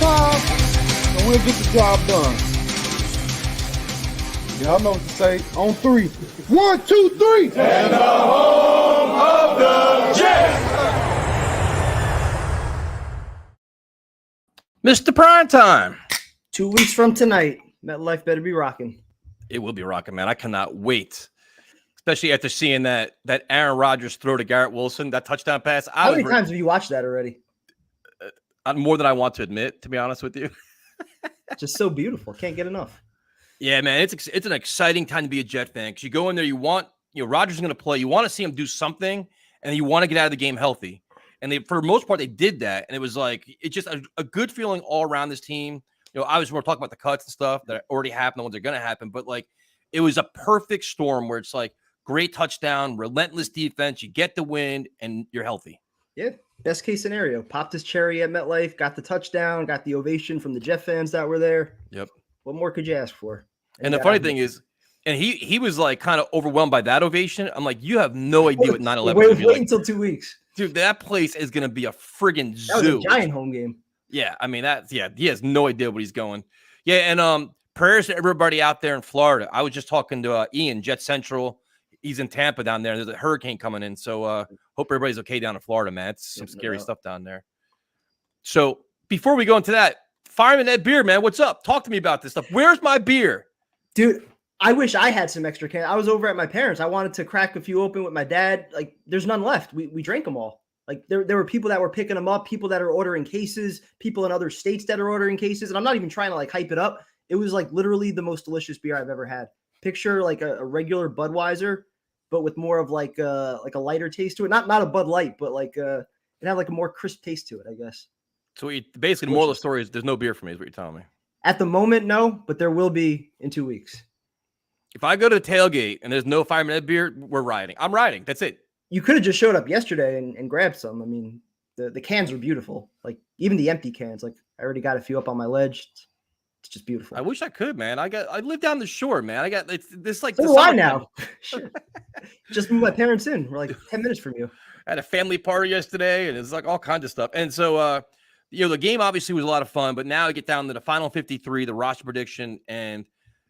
time, and we'll get the job done. Y'all know what to say. On three. 1, 2, 3. And the home of the Jets. Mr. Primetime. 2 weeks from tonight, MetLife better be rocking. It will be rocking, man. I cannot wait. Especially after seeing that Aaron Rodgers throw to Garrett Wilson, that touchdown pass. How many times have you watched that already? More than I want to admit, to be honest with you. Just so beautiful. Can't get enough. Yeah, man. It's an exciting time to be a Jet fan because you go in there, Rodgers is going to play. You want to see him do something, and you want to get out of the game healthy. And for the most part, they did that. And it was like, it's just a good feeling all around this team. Obviously, we're talking about the cuts and stuff that already happened, the ones that are going to happen. But, like, it was a perfect storm where it's like great touchdown, relentless defense. You get the win, and you're healthy. Yeah, best case scenario. Popped his cherry at MetLife, got the touchdown, got the ovation from the Jet fans that were there. Yep. What more could you ask for? And the funny thing is, and he was, like, kind of overwhelmed by that ovation. I'm like, you have no idea what 9/11 Wait until 2 weeks. Dude, that place is going to be a friggin' zoo. That was a giant home game. Yeah, I mean, he has no idea what he's going. Yeah, and prayers to everybody out there in Florida. I was just talking to Ian, Jet Central. He's in Tampa down there. There's a hurricane coming in, so hope everybody's okay down in Florida, man. It's some scary stuff down there. So before we go into that, Fireman Ed Beer, man, what's up? Talk to me about this stuff. Where's my beer? Dude, I wish I had some extra cans. I was over at my parents'. I wanted to crack a few open with my dad. Like, there's none left. We drank them all. Like, there were people that were picking them up, people that are ordering cases, people in other states that are ordering cases. And I'm not even trying to, like, hype it up. It was, like, literally the most delicious beer I've ever had. Picture, like, a regular Budweiser, but with more of, like a lighter taste to it. Not a Bud Light, but, like, it had, like, a more crisp taste to it, I guess. So basically, the moral of the story is there's no beer for me, is what you're telling me. At the moment, no, but there will be in 2 weeks. If I go to the tailgate and there's no Fireman Ed Beer, we're riding. I'm riding. That's it. You could have just showed up yesterday and grabbed some. I mean, the cans are beautiful. Like, even the empty cans. Like, I already got a few up on my ledge. It's just beautiful. I wish I could, man. I live down the shore, man. I got this like. So do I now. Just moved my parents in. We're like 10 minutes from you. I had a family party yesterday, and it's like all kinds of stuff. And so, the game obviously was a lot of fun, but now I get down to the final 53, the roster prediction, and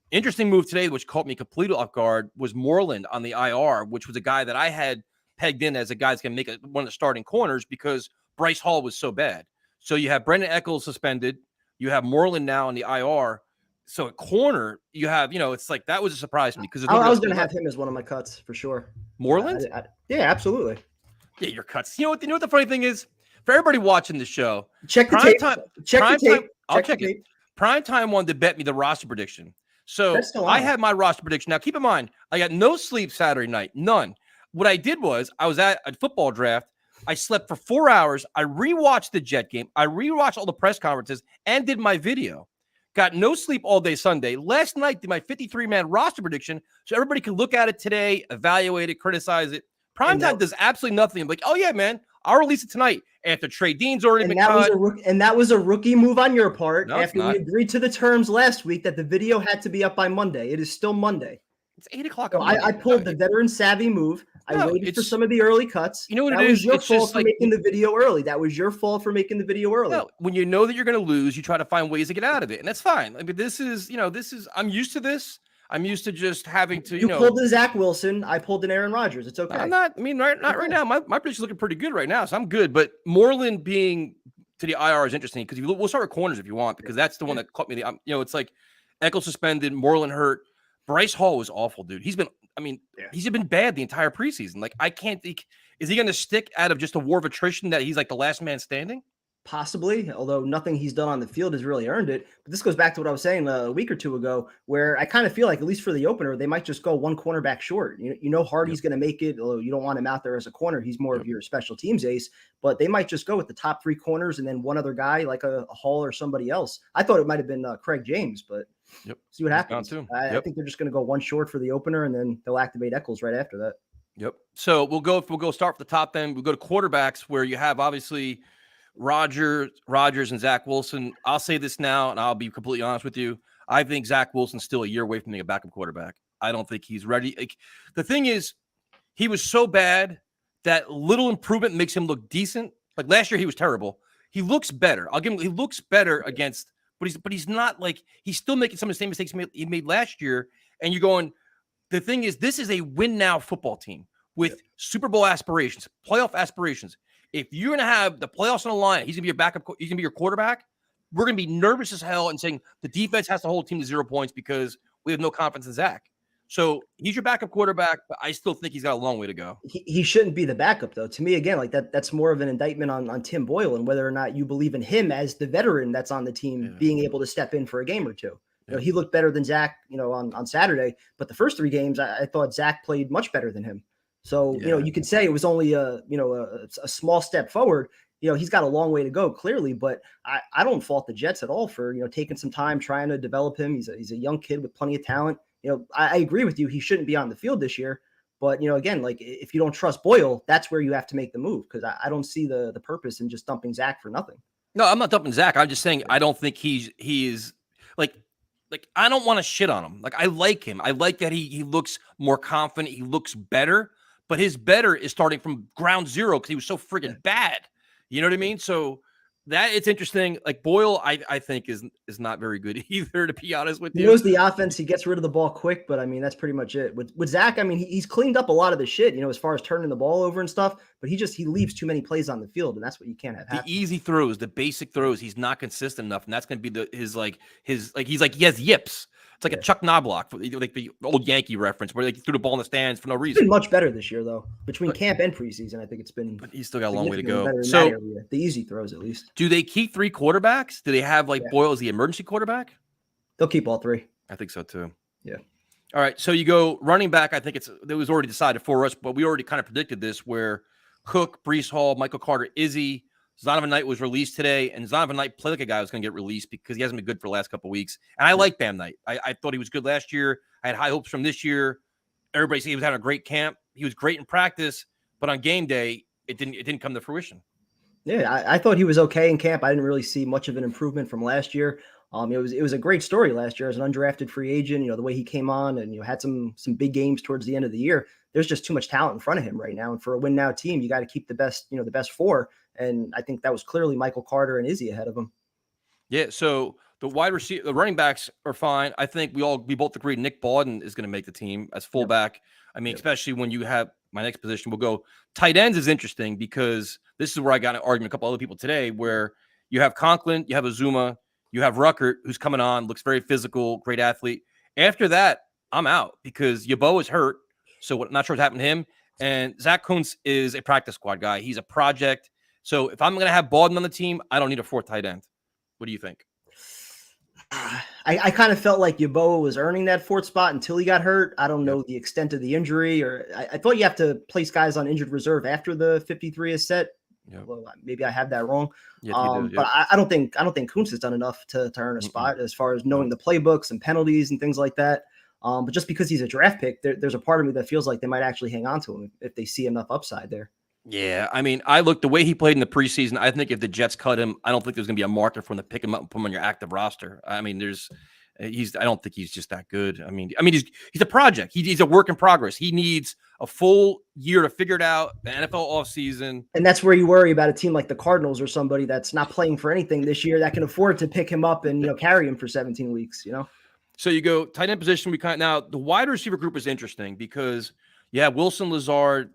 interesting move today, which caught me completely off guard, was Moreland on the IR, which was a guy that I had pegged in as a guy that's going to make one of the starting corners because Bryce Hall was so bad. So you have Brendan Eccles suspended. You have Moreland now on the IR. So at corner, you have, it's like that was a surprise to me because I was going to have him as one of my cuts for sure. Moreland? Yeah, absolutely. Yeah, your cuts. You know what the funny thing is? For everybody watching the show, check the tape. Check the tape. I'll check it. Primetime wanted to bet me the roster prediction. So I had my roster prediction. Now, keep in mind, I got no sleep Saturday night. None. What I did was I was at a football draft. I slept for 4 hours. I rewatched the Jet game. I rewatched all the press conferences and did my video. Got no sleep all day Sunday. Last night, did my 53-man roster prediction so everybody can look at it today, evaluate it, criticize it. Primetime does absolutely nothing. I'm like, oh, yeah, man, I'll release it tonight after Trey Dean's already been cut. And that was a rookie move on your part after we agreed to the terms last week that the video had to be up by Monday. It is still Monday. It's 8 o'clock. So I pulled the veteran savvy move. I waited for some of the early cuts. You know what that it was is? your fault for making the video early. That was your fault for making the video early. No, when you know that you're going to lose, you try to find ways to get out of it, and that's fine. I mean, this is. I'm used to this. I'm used to just having to. You pulled the Zach Wilson. I pulled an Aaron Rodgers. It's okay. I'm not. I mean, not right now. My prediction's looking pretty good right now, so I'm good. But Moreland being to the IR is interesting because we'll start with corners if you want because that's the one that caught me. It's like Eccles suspended, Moreland hurt. Bryce Hall was awful, dude. He's been bad the entire preseason. Like, I can't think, is he going to stick out of just a war of attrition that he's like the last man standing? Possibly, although nothing he's done on the field has really earned it. But this goes back to what I was saying a week or two ago, where I kind of feel like, at least for the opener, they might just go one cornerback short. Hardy's going to make it, although you don't want him out there as a corner. He's more of your special teams ace, but they might just go with the top three corners and then one other guy like a Hall or somebody else. I thought it might have been Craig James, but see what happens. I think they're just going to go one short for the opener, and then they'll activate Eccles right after that. Yep. So we'll go start from the top. Then we'll go to quarterbacks, where you have obviously Rodgers and Zach Wilson. I'll say this now, and I'll be completely honest with you. I think Zach Wilson's still a year away from being a backup quarterback. I don't think he's ready. Like, the thing is, he was so bad that little improvement makes him look decent. Like last year, he was terrible. he looks better. I'll give him. He looks better against, but he's not like he's still making some of the same mistakes he made last year. And you're going. The thing is, this is a win now football team with Super Bowl aspirations, playoff aspirations. If you're going to have the playoffs on the line, he's going to be your backup. He's going to be your quarterback. We're going to be nervous as hell and saying the defense has to hold the team to 0 points because we have no confidence in Zach. So he's your backup quarterback, but I still think he's got a long way to go. He shouldn't be the backup, though. To me, again, like that's more of an indictment on Tim Boyle and whether or not you believe in him as the veteran that's on the team being able to step in for a game or two. You know, he looked better than Zach, on Saturday, but the first 3 games, I thought Zach played much better than him. So, you could say it was only a small step forward. He's got a long way to go, clearly, but I don't fault the Jets at all for, taking some time, trying to develop him. He's a young kid with plenty of talent. I agree with you. He shouldn't be on the field this year, but, again, like if you don't trust Boyle, that's where you have to make the move. Cause I don't see the purpose in just dumping Zach for nothing. No, I'm not dumping Zach. I'm just saying, I don't think he is like, I don't want to shit on him. Like, I like him. I like that he looks more confident. He looks better, but his better is starting from ground zero because he was so friggin' bad. You know what I mean? So that it's interesting. Like Boyle, I think is not very good either, to be honest with you. He knows the offense. He gets rid of the ball quick, but I mean, that's pretty much it. With Zach, I mean, he's cleaned up a lot of the shit, as far as turning the ball over and stuff, but he leaves too many plays on the field, and that's what you can't have happen. The easy throws, the basic throws, he's not consistent enough, and that's going to be he has yips. It's like a Chuck Knobloch, like the old Yankee reference, where he threw the ball in the stands for no reason. He's been much better this year, though. Between camp and preseason, I think it's been. But he's still got a long way to go. So the easy throws, at least. Do they keep 3 quarterbacks? Do they have Boyle as the emergency quarterback? They'll keep all 3. I think so too. Yeah. All right. So you go running back. I think it was already decided for us, but we already kind of predicted this. Where Cook, Breece Hall, Michael Carter, Izzy. Zonovan Knight was released today, and Zonovan Knight played like a guy who was going to get released because he hasn't been good for the last couple of weeks. And I like Bam Knight. I thought he was good last year. I had high hopes from this year. Everybody said he was having a great camp. He was great in practice, but on game day, it didn't come to fruition. Yeah, I thought he was okay in camp. I didn't really see much of an improvement from last year. It was a great story last year as an undrafted free agent. The way he came on and had some big games towards the end of the year. There's just too much talent in front of him right now, and for a win now team, you got to keep the best 4. And I think that was clearly Michael Carter and Izzy ahead of him. Yeah. So the wide receiver, the running backs are fine. I think we both agree Nick Bawden is going to make the team as fullback. I mean, especially when you have my next position, we'll go tight ends is interesting because this is where I got an argument with a couple other people today where you have Conklin, you have Azuma, you have Ruckert, who's coming on, looks very physical, great athlete. After that, I'm out because Yabo is hurt. So I'm not sure what's happened to him. And Zach Kuntz is a practice squad guy. He's a project. So if I'm going to have Bawden on the team, I don't need a 4th tight end. What do you think? I kind of felt like Yeboah was earning that 4th spot until he got hurt. I don't know the extent of the injury, or I thought you have to place guys on injured reserve after the 53 is set. Yep. Well, maybe I have that wrong. But I don't think Kuntz has done enough to earn a spot as far as knowing the playbooks and penalties and things like that. But just because he's a draft pick, there's a part of me that feels like they might actually hang on to him if they see enough upside there. Yeah, I mean, I looked the way he played in the preseason. I think if the Jets cut him, I don't think there's going to be a market for him to pick him up and put him on your active roster. I mean, I don't think he's just that good. I mean, he's a project. He's a work in progress. He needs a full year to figure it out. The NFL offseason, and that's where you worry about a team like the Cardinals or somebody that's not playing for anything this year that can afford to pick him up and carry him for 17 weeks. So you go tight end position. Now the wide receiver group is interesting because you have Wilson, Lazard,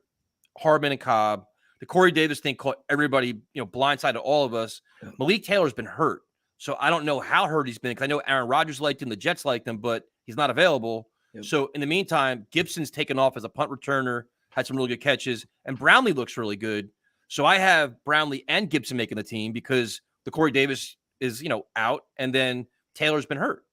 Hardman, and Cobb. The Corey Davis thing caught everybody, blindsided all of us. Yeah. Malik Taylor's been hurt. So I don't know how hurt he's been because I know Aaron Rodgers liked him, the Jets liked him, but he's not available. Yep. So in the meantime, Gibson's taken off as a punt returner, had some really good catches, and Brownlee looks really good. So I have Brownlee and Gibson making the team because the Corey Davis is, out, and then Taylor's been hurt.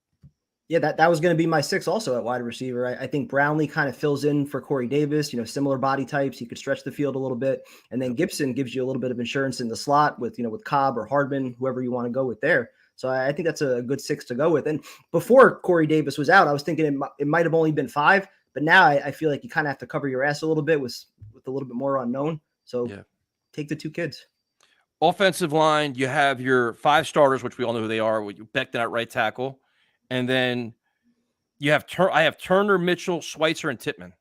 Yeah, that was going to be my 6 also at wide receiver. I think Brownlee kind of fills in for Corey Davis, similar body types. He could stretch the field a little bit. And then Gibson gives you a little bit of insurance in the slot with Cobb or Hardman, whoever you want to go with there. So I think that's a good 6 to go with. And before Corey Davis was out, I was thinking it might have only been 5. But now I feel like you kind of have to cover your ass a little bit with a little bit more unknown. So take the 2 kids. Offensive line, you have your 5 starters, which we all know who they are. With Becton at right tackle. And then you have I have Turner, Mitchell, Schweitzer, and Tippmann.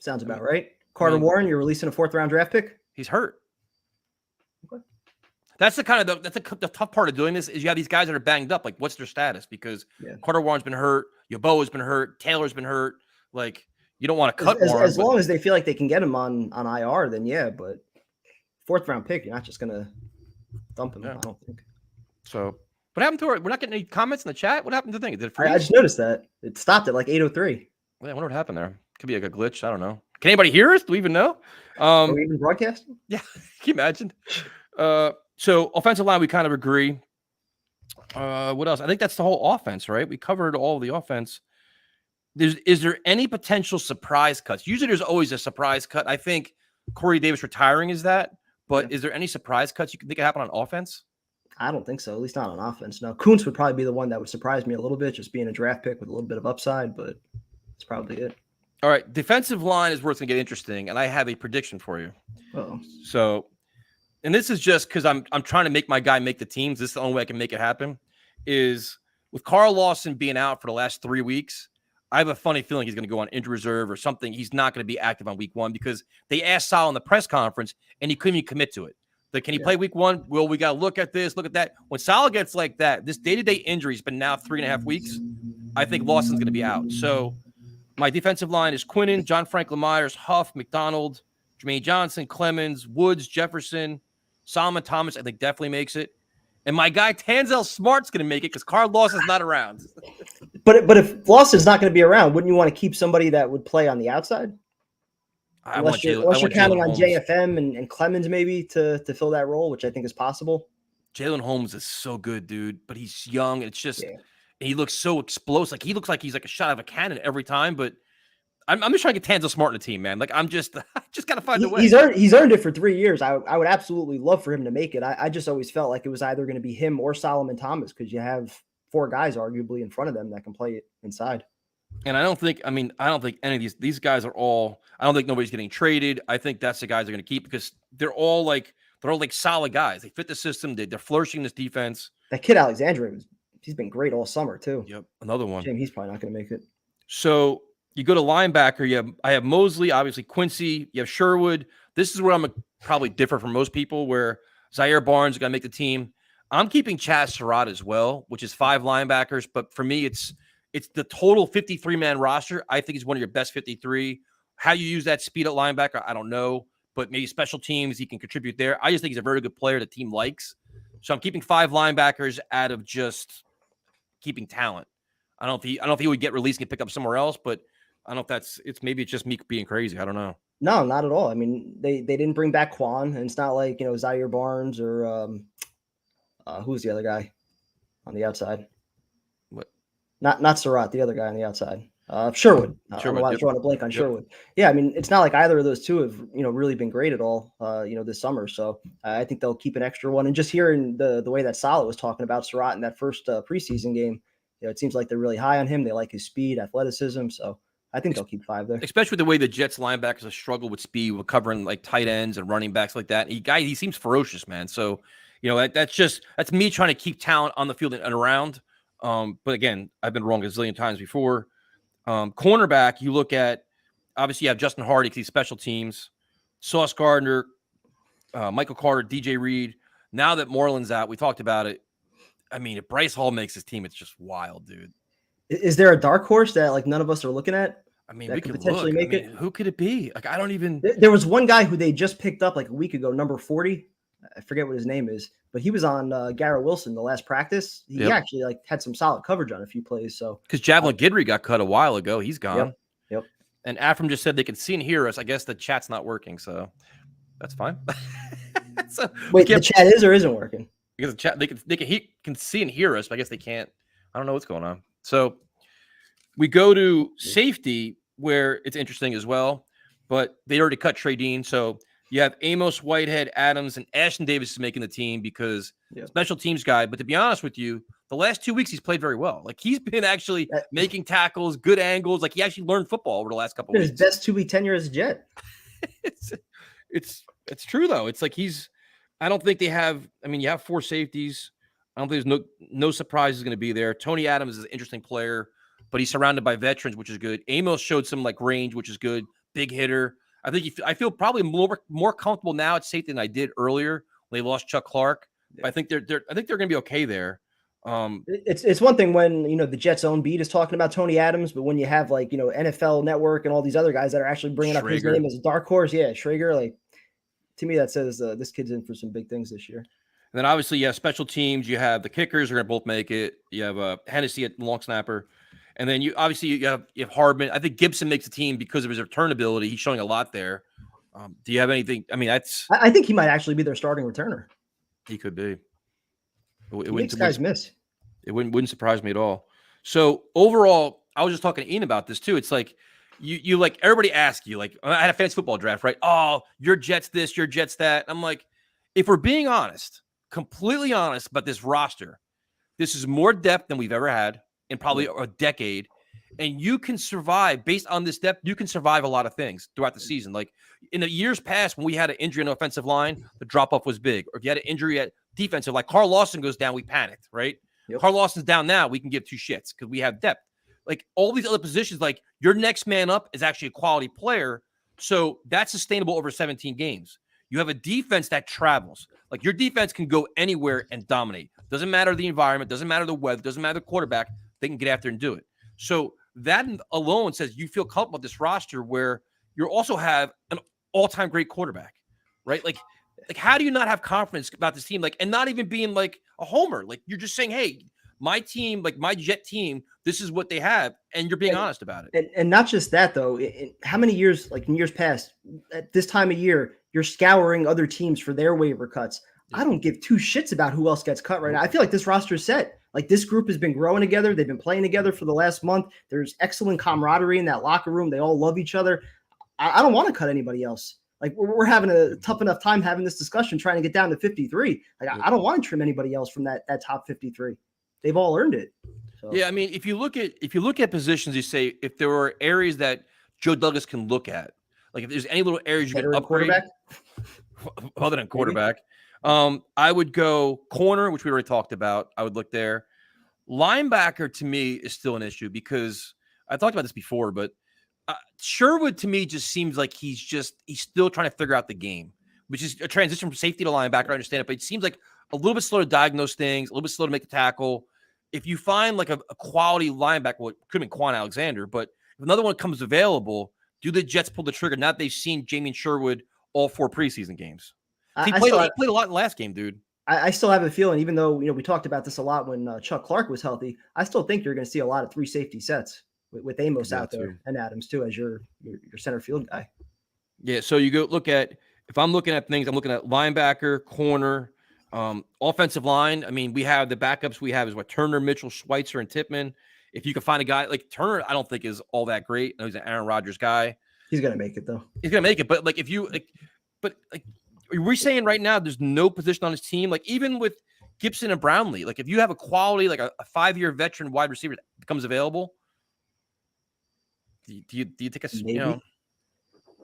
Sounds about right. Carter Warren, you're releasing a 4th round draft pick? He's hurt. Okay. That's the kind of the tough part of doing this is you have these guys that are banged up. Like, what's their status? Because Carter Warren's been hurt, Yeboah's been hurt, Taylor's been hurt. Like, you don't want to cut Warren. As long as they feel like they can get him on IR, then yeah. But 4th round pick, you're not just gonna dump him. I don't think. So, what happened to her? We're not getting any comments in the chat. What happened to the thing? Did it freeze? I just noticed that it stopped at like 8:03. Well, I wonder what happened there. Could be like a glitch. I don't know. Can anybody hear us? Do we even know? Are we even broadcasting? Yeah. Can you imagine? So offensive line, we kind of agree. What else? I think that's the whole offense, right? We covered all the offense. Is there any potential surprise cuts? Usually there's always a surprise cut. I think Corey Davis retiring is that, but is there any surprise cuts you can think of happen on offense? I don't think so, at least not on offense. No, Kuntz would probably be the one that would surprise me a little bit, just being a draft pick with a little bit of upside, but that's probably it. All right. Defensive line is where it's going to get interesting, and I have a prediction for you. Uh-oh. So, and this is just because I'm trying to make my guy make the teams. This is the only way I can make it happen. Is with Carl Lawson being out for the last 3 weeks, I have a funny feeling he's going to go on injury reserve or something. He's not going to be active on week 1 because they asked Sal in the press conference, and he couldn't even commit to it. Like, can he play week 1? Well, we got to look at this, look at that. When Sal gets like that, this day-to-day injury has been now 3.5 weeks. I think Lawson's going to be out. So my defensive line is Quinnen, John Franklin Myers, Huff, McDonald, Jermaine Johnson, Clemens, Woods, Jefferson, Solomon Thomas, I think definitely makes it. And my guy Tanzel Smart's going to make it because Carl Lawson's not around. But if Lawson's not going to be around, wouldn't you want to keep somebody that would play on the outside? Unless you're counting on JFM and Clemens maybe to fill that role, which I think is possible. Jalen Holmes is so good, dude, but he's young. It's just he looks so explosive. Like, he looks like he's like a shot out of a cannon every time. But I'm just trying to get Tanzel Smart in the team, man. Like, I just got to find a way. He's earned it for 3 years. I would absolutely love for him to make it. I just always felt like it was either going to be him or Solomon Thomas because you have 4 guys arguably in front of them that can play it inside. And I don't think any of these guys are all. I don't think nobody's getting traded. I think that's the guys they're going to keep because they're all like solid guys. They fit the system. They're flourishing this defense. That kid Alexandre, he's been great all summer too. Yep, another one. Shame he's probably not going to make it. So you go to linebacker. I have Mosley, obviously Quincy. You have Sherwood. This is where I'm probably different from most people. Where Zaire Barnes is going to make the team. I'm keeping Chaz Surratt as well, which is 5 linebackers. But for me, it's the total 53-man roster. I think he's one of your best 53. How you use that speed at linebacker, I don't know. But maybe special teams, he can contribute there. I just think he's a very good player the team likes. So I'm keeping 5 linebackers out of just keeping talent. I don't know if he would get released and get picked up somewhere else, but I don't know if it's just me being crazy. I don't know. No, not at all. I mean, they didn't bring back Quan, and it's not like, Zaire Barnes or who's the other guy on the outside? What? Not Surratt, the other guy on the outside. Sherwood. I don't know why I'm drawing a blank on Sherwood. Yeah, I mean, it's not like either of those two have, really been great at all, this summer. So I think they'll keep an extra one. And just hearing the way that Saleh was talking about Surratt in that first preseason game, it seems like they're really high on him. They like his speed, athleticism. So I think they'll keep 5 there. Especially the way the Jets linebackers have struggled with speed, with covering like tight ends and running backs like that. He seems ferocious, man. So, that's me trying to keep talent on the field and around. But again, I've been wrong a zillion times before. Cornerback, you look at, obviously you have Justin Hardy because he's special teams, Sauce Gardner, Michael Carter, DJ Reed. Now that Moreland's out, we talked about it. I mean, if Bryce Hall makes his team, it's just wild, dude. Is there a dark horse that like none of us are looking at? I mean, we could potentially make it. Who could it be? Like, I don't even. There was one guy who they just picked up like a week ago, number 40. I forget what his name is, but he was on Garrett Wilson the last practice. He actually like had some solid coverage on a few plays. So because Javelin Guidry got cut a while ago, he's gone. Yep. And Afram just said they can see and hear us. I guess the chat's not working, so that's fine. So wait, the chat is or isn't working? Because the chat they can see and hear us, but I guess they can't. I don't know what's going on. So we go to safety where it's interesting as well, but they already cut Trey Dean, so. You have Amos, Whitehead, Adams, and Ashton Davis is making the team because special teams guy. But to be honest with you, the last 2 weeks he's played very well. Like, he's been actually making tackles, good angles. Like, he actually learned football over the last couple of weeks. His best 2-week tenure as a Jet. It's true though. It's like I don't think they have. I mean, you have 4 safeties. I don't think there's no surprise is going to be there. Tony Adams is an interesting player, but he's surrounded by veterans, which is good. Amos showed some like range, which is good. Big hitter. I feel probably more comfortable now at safety than I did earlier when they lost Chuck Clark. I think they're going to be okay there. It's one thing when the Jets' own beat is talking about Tony Adams, but when you have like NFL Network and all these other guys that are actually bringing up his name as a dark horse, Schrager, like to me that says this kid's in for some big things this year. And then obviously you have special teams. You have the kickers are going to both make it. You have Hennessy at long snapper, and then you have Hardman. I think Gibson makes the team because of his return ability. He's showing a lot there. Do you have anything? I mean, I think he might actually be their starting returner. He could be. It makes guys miss. It wouldn't surprise me at all. So overall, I was just talking to Ian about this too. It's like you like everybody asks you, like, I had a fantasy football draft, right? Oh, your Jets this, your Jets that. I'm like, if we're being honest, completely honest about this roster, this is more depth than we've ever had in probably a decade. And you can survive based on this depth. You can survive a lot of things throughout the season. Like in the years past, when we had an injury on the offensive line, the drop off was big. Or if you had an injury at defensive, like Carl Lawson goes down, we panicked, right? Yep. Carl Lawson's down now. We can give two shits because we have depth. Like all these other positions, like your next man up is actually a quality player. So that's sustainable over 17 games. You have a defense that travels. Like your defense can go anywhere and dominate. Doesn't matter the environment, doesn't matter the weather, doesn't matter the quarterback. They can get after and do it. So that alone says you feel comfortable with this roster where you also have an all-time great quarterback, right? Like how do you not have confidence about this team? Like, and not even being like a homer. Like you're just saying, hey, my team, like my Jet team, this is what they have, and you're being honest about it. And not just that though. How many years, like in years past, at this time of year, you're scouring other teams for their waiver cuts. I don't give two shits about who else gets cut right now. I feel like this roster is set. Like this group has been growing together. They've been playing together for the last month. There's excellent camaraderie in that locker room. They all love each other. I don't want to cut anybody else. Like we're having a tough enough time having this discussion, trying to get down to 53. Like I don't want to trim anybody else from that top 53. They've all earned it. So. Yeah, I mean, if you look at positions, you say if there were areas that Joe Douglas can look at, like if there's any little areas you can upgrade, other than quarterback, I would go corner, which we already talked about. I would look there. Linebacker to me is still an issue because I talked about this before, but Sherwood to me just seems like he's still trying to figure out the game, which is a transition from safety to linebacker. I understand it, but it seems like a little bit slow to diagnose things, a little bit slow to make the tackle. If you find like a quality linebacker, well, it could have been Quan Alexander, but if another one comes available, do the Jets pull the trigger? Now that they've seen Jamie Sherwood all 4 preseason games. He played a lot in the last game, dude. I still have a feeling, even though we talked about this a lot when Chuck Clark was healthy, I still think you're going to see a lot of 3 safety sets with Amos out there and Adams too as your center field guy. Yeah, so you go look at, if I'm looking at things, I'm looking at linebacker, corner, offensive line. I mean, we have the backups we have is Turner, Mitchell, Schweitzer, and Tippmann. If you can find a guy like Turner, I don't think is all that great. I know he's an Aaron Rodgers guy. He's going to make it though. He's going to make it, but like if you are we saying right now there's no position on his team? Like even with Gibson and Brownlee, like if you have a quality, like a 5-year veteran wide receiver that becomes available, do you take a, maybe.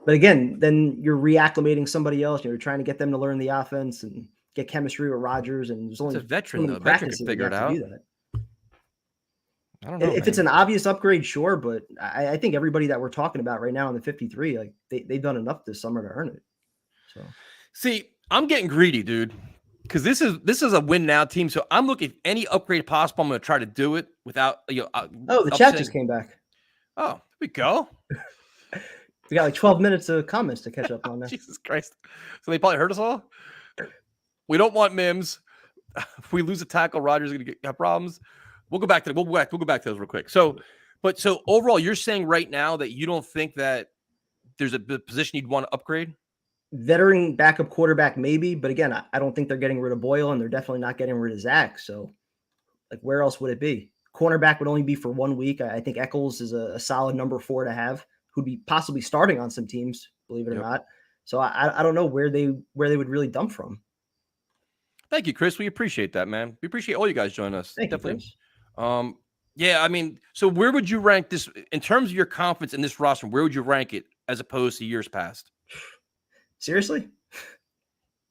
But again, then you're reacclimating somebody else. You're trying to get them to learn the offense and get chemistry with Rodgers. And there's only a veteran though. Veteran can figure it out. I don't know. If it's an obvious upgrade, sure, but I think everybody that we're talking about right now in the 53, like they've done enough this summer to earn it. So, see, I'm getting greedy, dude, because this is a win now team. So I'm looking at any upgrade possible. I'm going to try to do it without the chat just came back. Oh, there we go. We got like 12 minutes of comments to catch up on that. Jesus Christ! So they probably heard us all. We don't want Mims. If we lose a tackle, Rodgers is going to have problems. We'll go back to those real quick. So overall, you're saying right now that you don't think that there's a position you'd want to upgrade? Veteran backup quarterback, maybe, but again, I don't think they're getting rid of Boyle, and they're definitely not getting rid of Zach. So, like, where else would it be? Cornerback would only be for 1 week. I think Eccles is a solid number 4 to have, who'd be possibly starting on some teams, believe it or not. So I don't know where they would really dump from. Thank you, Chris. We appreciate that, man. We appreciate all you guys joining us. Thank you, Chris. Yeah, I mean, so where would you rank this in terms of your confidence in this roster? Where would you rank it as opposed to years past? Seriously?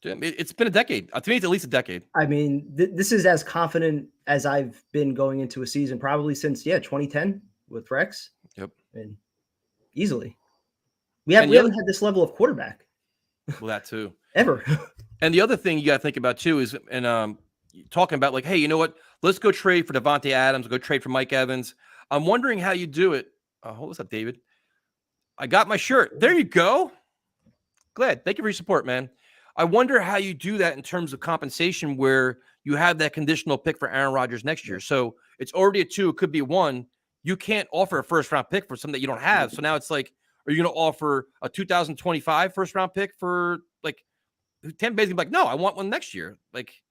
It's been a decade. To me, it's at least a decade. I mean, this is as confident as I've been going into a season probably since 2010 with Rex. Yep. And easily. We haven't had this level of quarterback. Well, that too. Ever. And the other thing you got to think about too is, and talking about like, hey, you know what? Let's go trade for Devontae Adams. Go trade for Mike Evans. I'm wondering how you do it. What's up, David? I got my shirt. There you go. Glad. Thank you for your support, man. I wonder how you do that in terms of compensation where you have that conditional pick for Aaron Rodgers next year. So it's already a 2. It could be 1. You can't offer a first-round pick for something that you don't have. So now it's like, are you going to offer a 2025 first-round pick for like Tampa Bay's gonna be like, no, I want one next year. Like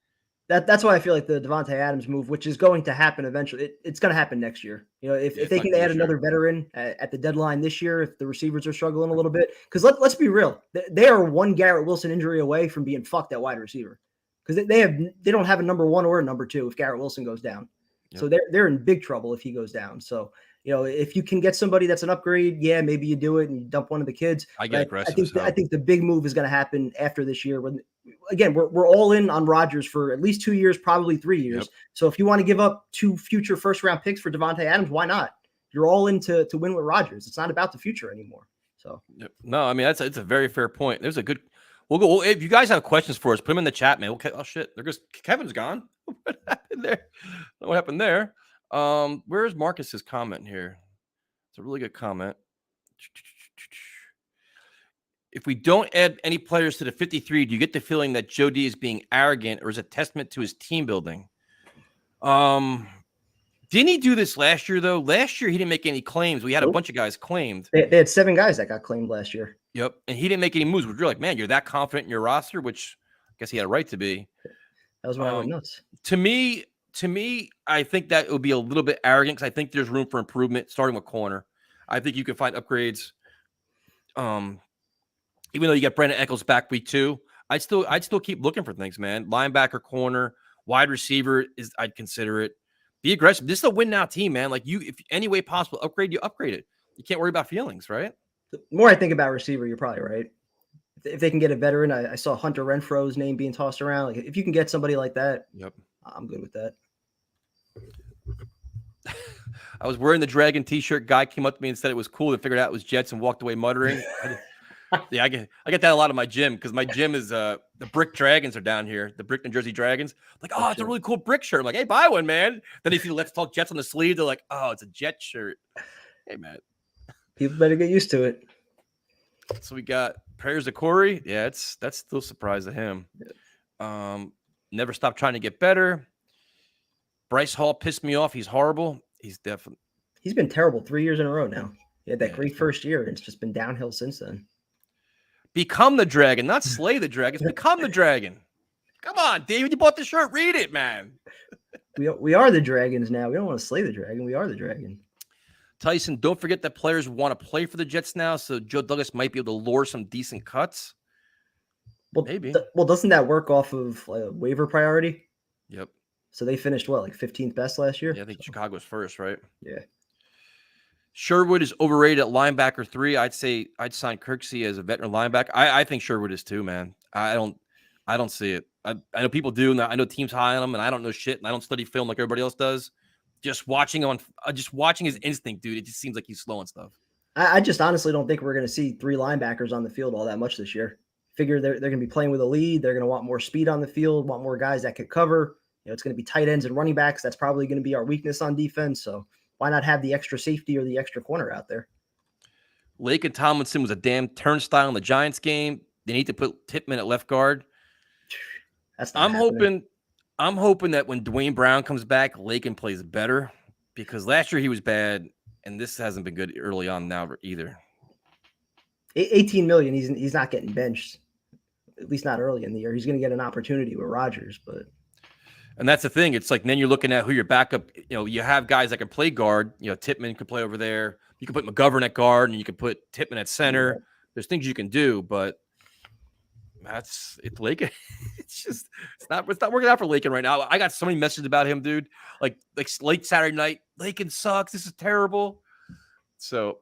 that's why I feel like the Devontae Adams move, which is going to happen eventually, it's going to happen next year. You know, if they can add another veteran at the deadline this year, if the receivers are struggling a little bit, because let's be real, they are one Garrett Wilson injury away from being fucked at wide receiver, because they don't have a number 1 or a number 2 if Garrett Wilson goes down. Yep. So they're in big trouble if he goes down. So, you know, if you can get somebody that's an upgrade, yeah, maybe you do it and you dump one of the kids. I get aggressive. I think the big move is going to happen after this year. When again, we're all in on Rodgers for at least 2 years, probably 3 years. Yep. So if you want to give up 2 future first-round picks for Devontae Adams, why not? You're all in to win with Rodgers. It's not about the future anymore. So no, I mean it's a very fair point. There's a good. We'll go. Well, if you guys have questions for us, put them in the chat, man. Okay. Oh shit, there goes Kevin's gone. What happened there? What happened there? Where's Marcus's comment here? It's a really good comment. If we don't add any players to the 53, do you get the feeling that Joe D is being arrogant or is a testament to his team building? Didn't he do this last year, though? Last year, he didn't make any claims. We had a bunch of guys claimed. They had 7 guys that got claimed last year. Yep. And he didn't make any moves. You're like, man, you're that confident in your roster, which I guess he had a right to be. That was when I went nuts. To me, I think that it would be a little bit arrogant because I think there's room for improvement, starting with corner. I think you can find upgrades. Even though you got Brandon Echols back week 2, I'd still keep looking for things, man. Linebacker, corner, wide receiver I'd consider it. Be aggressive. This is a win now team, man. Like if any way possible, upgrade it. You can't worry about feelings, right? The more I think about receiver, you're probably right. If they can get a veteran, I saw Hunter Renfro's name being tossed around. Like if you can get somebody like that, yep, I'm good with that. I was wearing the Dragon t-shirt. Guy came up to me and said it was cool and figured out it was Jets and walked away muttering. Yeah, I get that a lot in my gym because my gym is the Brick Dragons are down here. The Brick New Jersey Dragons. Like, oh, it's a really cool brick shirt. I'm like, hey, buy one, man. Then you see Let's Talk Jets on the sleeve. They're like, oh, it's a Jet shirt. Hey, man. People better get used to it. So we got prayers to Corey. Yeah, that's still a surprise to him. Never stop trying to get better. Bryce Hall pissed me off. He's horrible. He's been terrible 3 years in a row now. He had that great first year, and it's just been downhill since then. Become the dragon, not slay the dragons. Become the dragon. Come on, David. You bought the shirt. Read it, man. We are the dragons now. We don't want to slay the dragon. We are the dragon. Tyson, don't forget that players want to play for the Jets now, so Joe Douglas might be able to lure some decent cuts. Well, maybe. Doesn't that work off of waiver priority? Yep. So they finished like 15th best last year? Yeah, I think Chicago was first, right? Yeah. Sherwood is overrated at linebacker 3. I'd say I'd sign Kirksey as a veteran linebacker. I think Sherwood is too, man. I don't see it. I know people do, and I know teams high on him, and I don't know shit, and I don't study film like everybody else does. Just watching his instinct, dude, it just seems like he's slow and stuff. I just honestly don't think we're going to see 3 linebackers on the field all that much this year. Figure they're going to be playing with a lead. They're going to want more speed on the field, want more guys that could cover. You know, it's going to be tight ends and running backs. That's probably going to be our weakness on defense. So why not have the extra safety or the extra corner out there? Lake and Tomlinson was a damn turnstile in the Giants game. They need to put Tippmann at left guard. I'm hoping that when Dwayne Brown comes back, Lakin plays better because last year he was bad, and this hasn't been good early on now either. $18 million. He's not getting benched, at least not early in the year. He's going to get an opportunity with Rodgers, but. And that's the thing. It's like then you're looking at who your backup. You know, you have guys that can play guard. You know, Tippmann could play over there. You can put McGovern at guard, and you can put Tippmann at center. Yeah. There's things you can do, but it's Lakin. it's not working out for Lakin right now. I got so many messages about him, dude. Like late Saturday night, Lakin sucks. This is terrible. So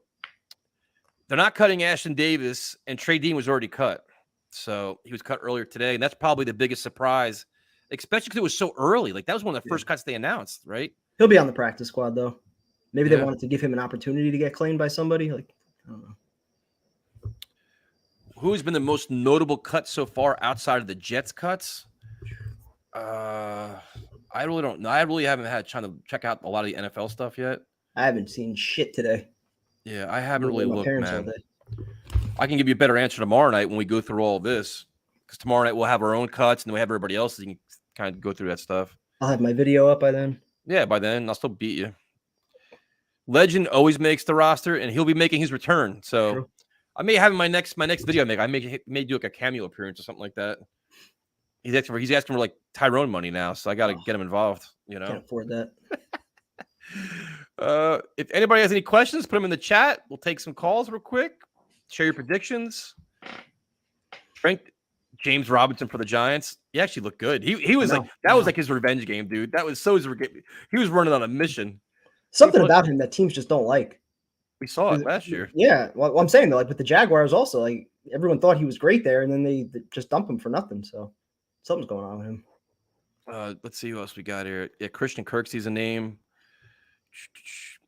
they're not cutting Ashton Davis, and Trey Dean was already cut. So he was cut earlier today, and that's probably the biggest surprise. Especially because it was so early. Like, that was one of the first cuts they announced, right? He'll be on the practice squad, though. Maybe they wanted to give him an opportunity to get claimed by somebody. Like, I don't know. Who's been the most notable cut so far outside of the Jets cuts? I really don't know. I really haven't had time to check out a lot of the NFL stuff yet. I haven't seen shit today. Yeah, I haven't really looked, man. All day. I can give you a better answer tomorrow night when we go through all this. Because tomorrow night we'll have our own cuts and then we have everybody else. So you can kind of go through that stuff. I'll have my video up by then. Yeah, by then I'll still beat you. Legend always makes the roster, and he'll be making his return. So true. I may have my next video I may do like a cameo appearance or something like that. He's asking for like Tyrone money now, so I got to get him involved. You know, can't afford that. If anybody has any questions, put them in the chat. We'll take some calls real quick. Share your predictions. Frank James Robinson for the Giants. He actually looked good. He was was like his revenge game, dude. That was so he was running on a mission. Something about him that teams just don't like. We saw it last year. Yeah, well, I'm saying though, like with the Jaguars, also like everyone thought he was great there, and then they just dump him for nothing. So something's going on with him. Let's see who else we got here. Yeah, Christian Kirksey's a name.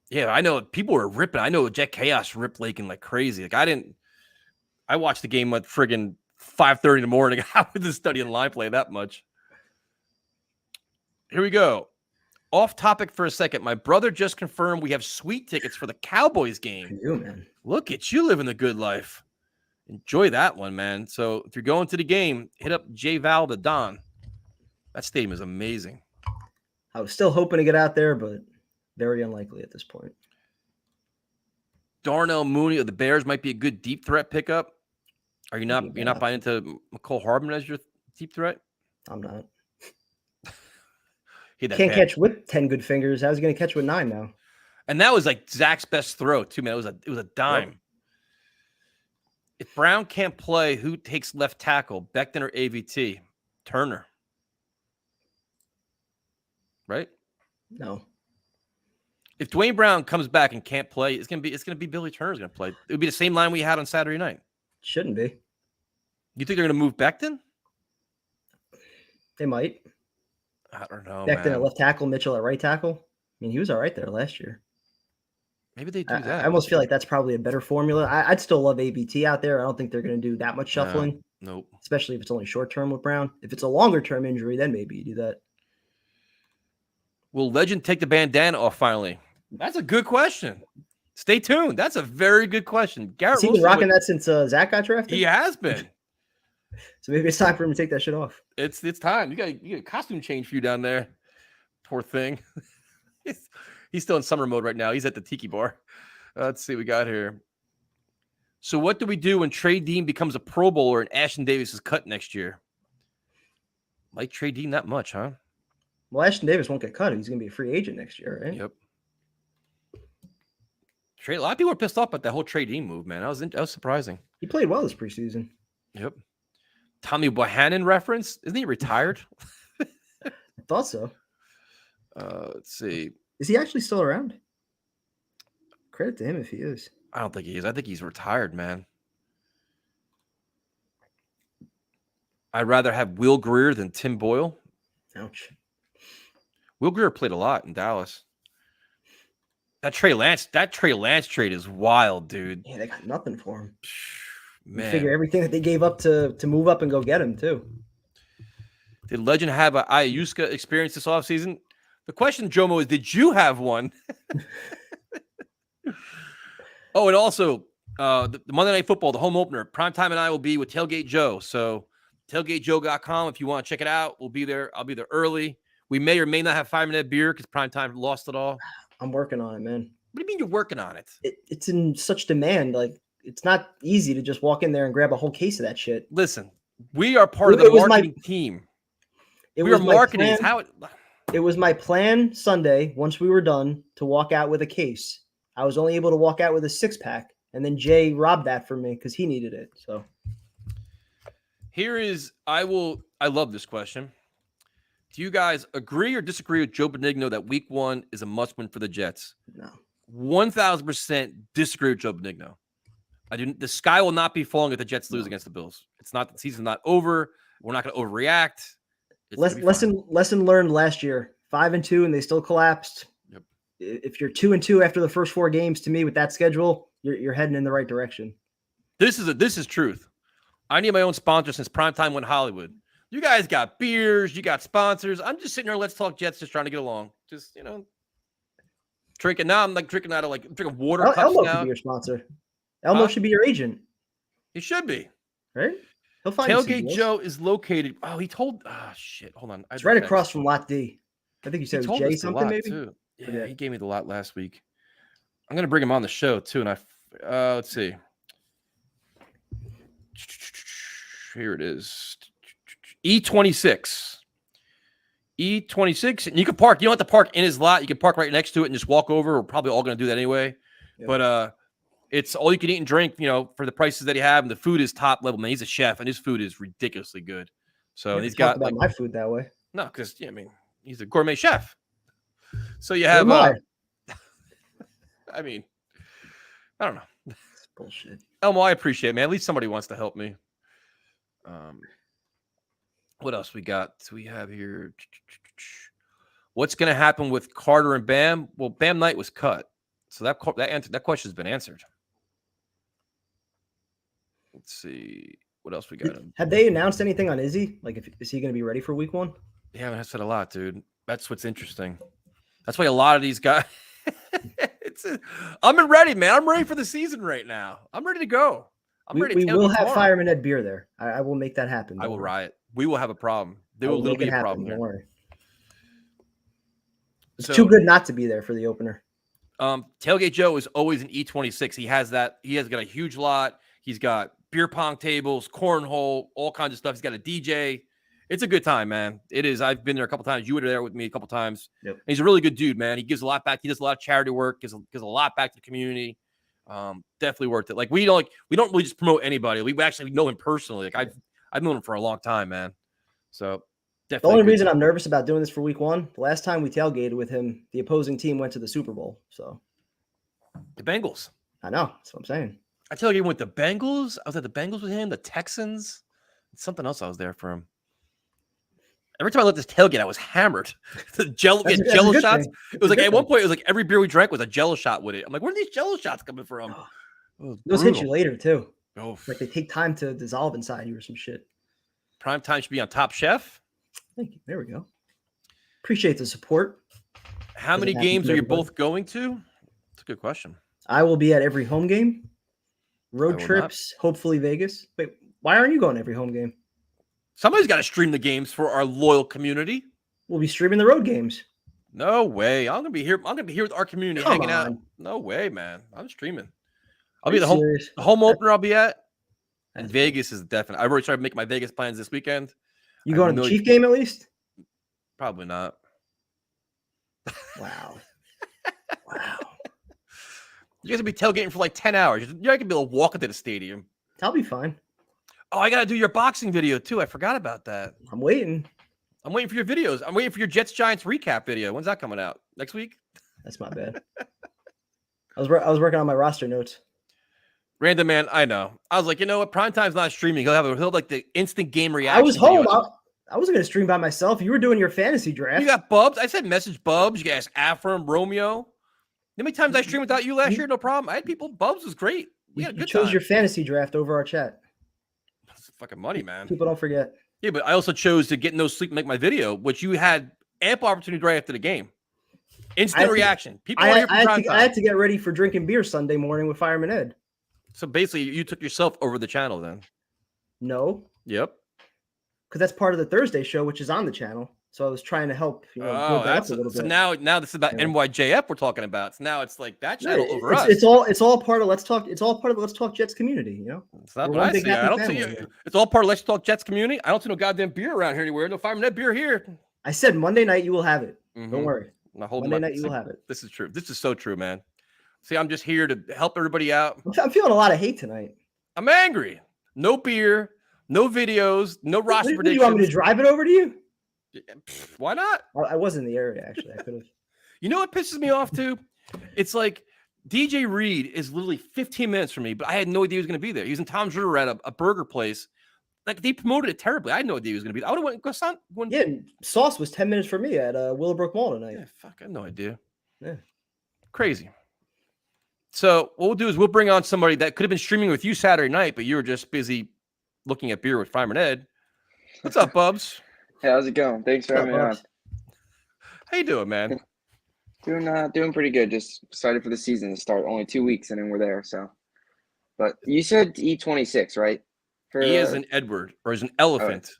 Yeah, I know people were ripping. I know Jet Chaos ripped Lakin like crazy. Like I watched the game at friggin' 5:30 in the morning. I wasn't studying line play that much. Here we go. Off topic for a second. My brother just confirmed we have sweet tickets for the Cowboys game. You, man. Look at you living the good life. Enjoy that one, man. So if you're going to the game, hit up J Val the Don. That stadium is amazing. I was still hoping to get out there, but very unlikely at this point. Darnell Mooney of the Bears might be a good deep threat pickup. Are you not? You're not buying into McCole Hardman as your deep threat? I'm not. Can't catch with 10 good fingers. How's he going to catch with 9 now? And that was like Zach's best throw too, man. It was a dime. Yep. If Brown can't play, who takes left tackle? Becton or AVT? Turner. Right? No. If Dwayne Brown comes back and can't play, it's gonna be Billy Turner's gonna play. It would be the same line we had on Saturday night. Shouldn't be. You think they're gonna move Becton? They might. I don't know. Becton at left tackle, Mitchell at right tackle. I mean, he was all right there last year. Maybe they do that. I almost feel like that's probably a better formula. I'd still love ABT out there. I don't think they're going to do that much shuffling. Nope. Especially if it's only short term with Brown. If it's a longer term injury, then maybe you do that. Will Legend take the bandana off finally? That's a good question. Stay tuned. That's a very good question. Garrett Has he been rocking that since Zach got drafted? He has been. So maybe it's time for him to take that shit off. It's time. You got a costume change for you down there. Poor thing. He's still in summer mode right now. He's at the Tiki Bar. Let's see what we got here. So what do we do when Trey Dean becomes a Pro Bowler and Ashton Davis is cut next year? Like Trey Dean that much, huh? Well, Ashton Davis won't get cut. He's going to be a free agent next year, right? Yep. A lot of people were pissed off about that whole Trey Dean move, man. That was surprising. He played well this preseason. Yep. Tommy Bohannon reference. Isn't he retired? I thought so. Let's see. Is he actually still around? Credit to him if he is. I don't think he is. I think he's retired, man. I'd rather have Will Grier than Tim Boyle. Ouch. Will Grier played a lot in Dallas. That Trey Lance trade is wild, dude. Yeah, they got nothing for him. Man. You figure everything that they gave up to move up and go get him, too. Did Legend have an Iuska experience this offseason? The question, Jomo, is did you have one? Oh, and also, the Monday Night Football, the home opener, Primetime and I will be with Tailgate Joe. So tailgatejoe.com if you want to check it out. We'll be there. I'll be there early. We may or may not have 5-minute beer because Primetime lost it all. I'm working on it, man. What do you mean you're working on it? It's in such demand. Like, it's not easy to just walk in there and grab a whole case of that shit. Listen, we are part of the marketing team. We are marketing. It was my plan Sunday, once we were done, to walk out with a case. I was only able to walk out with a 6-pack, and then Jay robbed that from me because he needed it. So I love this question. Do you guys agree or disagree with Joe Benigno that week 1 is a must-win for the Jets? No. 1,000% disagree with Joe Benigno. The sky will not be falling if the Jets lose against the Bills. It's not, the season's not over. We're not going to overreact. Lesson learned last year. 5-2, and they still collapsed. Yep. If you're 2-2 after the first 4 games, to me, with that schedule, you're heading in the right direction. This is truth. I need my own sponsor since Primetime went Hollywood. You guys got beers, you got sponsors. I'm just sitting here, let's talk Jets, just trying to get along. Just, drinking. Now I'm like drinking out of drinking water cups Elmo now. should be your sponsor. Elmo should be your agent. He should be. Right? He'll find Tailgate Joe is located. Oh, he told. Shit. Hold on. It's right across from Lot D. I think you said it was Jay something, maybe? Too. Yeah, he gave me the lot last week. I'm going to bring him on the show, too. And let's see. Here it is. E26. E26. And you can park. You don't have to park in his lot. You can park right next to it and just walk over. We're probably all going to do that anyway. Yeah. But it's all you can eat and drink, for the prices that he have. And the food is top level. Man, he's a chef, and his food is ridiculously good. So he's got my food that way. No, because he's a gourmet chef. So you have I mean, I don't know. That's bullshit. Elmo, I appreciate it, man. At least somebody wants to help me. What else we got? We have here. What's going to happen with Carter and Bam? Well, Bam Knight was cut, so that question has been answered. Let's see what else we got. Have they announced anything on Izzy? Is he going to be ready for week 1? They haven't said a lot, dude. That's what's interesting. That's why a lot of these guys. I'm ready, man. I'm ready for the season right now. I'm ready to go. I'm ready. We will have Fireman Ed beer there. I will make that happen. I will riot. We will have a problem. There will be a problem. Don't worry. It's too good not to be there for the opener. Tailgate Joe is always an E26. He has that. He has got a huge lot. He's got beer pong tables, cornhole, all kinds of stuff. He's got a DJ. It's a good time, man. It is. I've been there a couple times. You were there with me a couple times. Yep. He's a really good dude, man. He gives a lot back. He does a lot of charity work. Gives a lot back to the community. Definitely worth it. We don't really just promote anybody. We actually know him personally. I've known him for a long time, man. So definitely. The only reason I'm nervous about doing this for week 1, the last time we tailgated with him, the opposing team went to the Super Bowl. So the Bengals. I know. That's what I'm saying. I tailgated with the Bengals. I was at the Bengals with him. The Texans. Something else I was there for him. Every time I let this tailgate, I was hammered. The Jello shots. Thing. It was like at one point, it was like every beer we drank was a Jello shot with it. I'm like, where are these Jello shots coming from? Those hit you later too. Oh, they take time to dissolve inside you or some shit. Prime time should be on Top Chef. Thank you. There we go. Appreciate the support. How many games are you both going to? That's a good question. I will be at every home game. Road trips, hopefully Vegas. Wait, why aren't you going every home game? Somebody's got to stream the games for our loyal community. We'll be streaming the road games. No way. I'm gonna be here. I'm gonna be here with our community hanging out. No way, man. I'm streaming. I'll be the home opener. I'll be at. And Vegas is definite. I've already started making my Vegas plans this weekend. You going to the Chief game at least? Probably not. Wow. Wow. You guys will be tailgating for like 10 hours. You're not gonna be able to walk into the stadium. I'll be fine. Oh, I gotta do your boxing video too. I forgot about that. I'm waiting. I'm waiting for your videos. I'm waiting for your Jets Giants recap video. When's that coming out? Next week? That's my bad. I was working on my roster notes. Random man, I know. I was like, you know what? Primetime's not streaming. He'll have like the instant game reaction. I was home. I wasn't gonna stream by myself. You were doing your fantasy draft. You got Bubs. I said message Bubs. You guys, Afram, Romeo. How many times I streamed without you last year? No problem. I had people. Bubs was great. We had a good time. You chose your fantasy draft over our chat. That's fucking money, man. People don't forget. Yeah, but I also chose to get no sleep and make my video, which you had ample opportunity right after the game. Instant reaction. People I had to get ready for drinking beer Sunday morning with Fireman Ed. So basically, you took yourself over the channel then? No. Yep. Because that's part of the Thursday show, which is on the channel. So I was trying to help. Build that up a little bit. So now this is about NYJF we're talking about. So now it's like that channel over us. It's all part of Let's Talk. It's all part of the Let's Talk Jets community. You know. It's not what I see. I don't see you. It's all part of Let's Talk Jets community. I don't see no goddamn beer around here anywhere. No Fireman Ed beer here. I said Monday night you will have it. Mm-hmm. Don't worry. Monday night you will have it. This is true. This is so true, man. See, I'm just here to help everybody out. I'm feeling a lot of hate tonight. I'm angry. No beer, no videos, no roster predictions. You want me to drive it over to you? Why not? I was in the area, actually. I could have. You know what pisses me off, too? It's like DJ Reed is literally 15 minutes from me, but I had no idea he was going to be there. He was in Tom's River at a burger place. Like, they promoted it terribly. I had no idea he was going to be there. I would have went. Yeah, Sauce was 10 minutes from me at Willowbrook Mall tonight. Yeah, fuck, I had no idea. Yeah. Crazy. So what we'll do is we'll bring on somebody that could have been streaming with you Saturday night, but you were just busy looking at beer with Fireman Ed. What's up, Bubs? Hey, how's it going? Thanks for having me on. How you doing, man? Doing pretty good. Just excited for the season to start. Only 2 weeks and then we're there. So, but you said E26, right? E as an Edward, or as an elephant,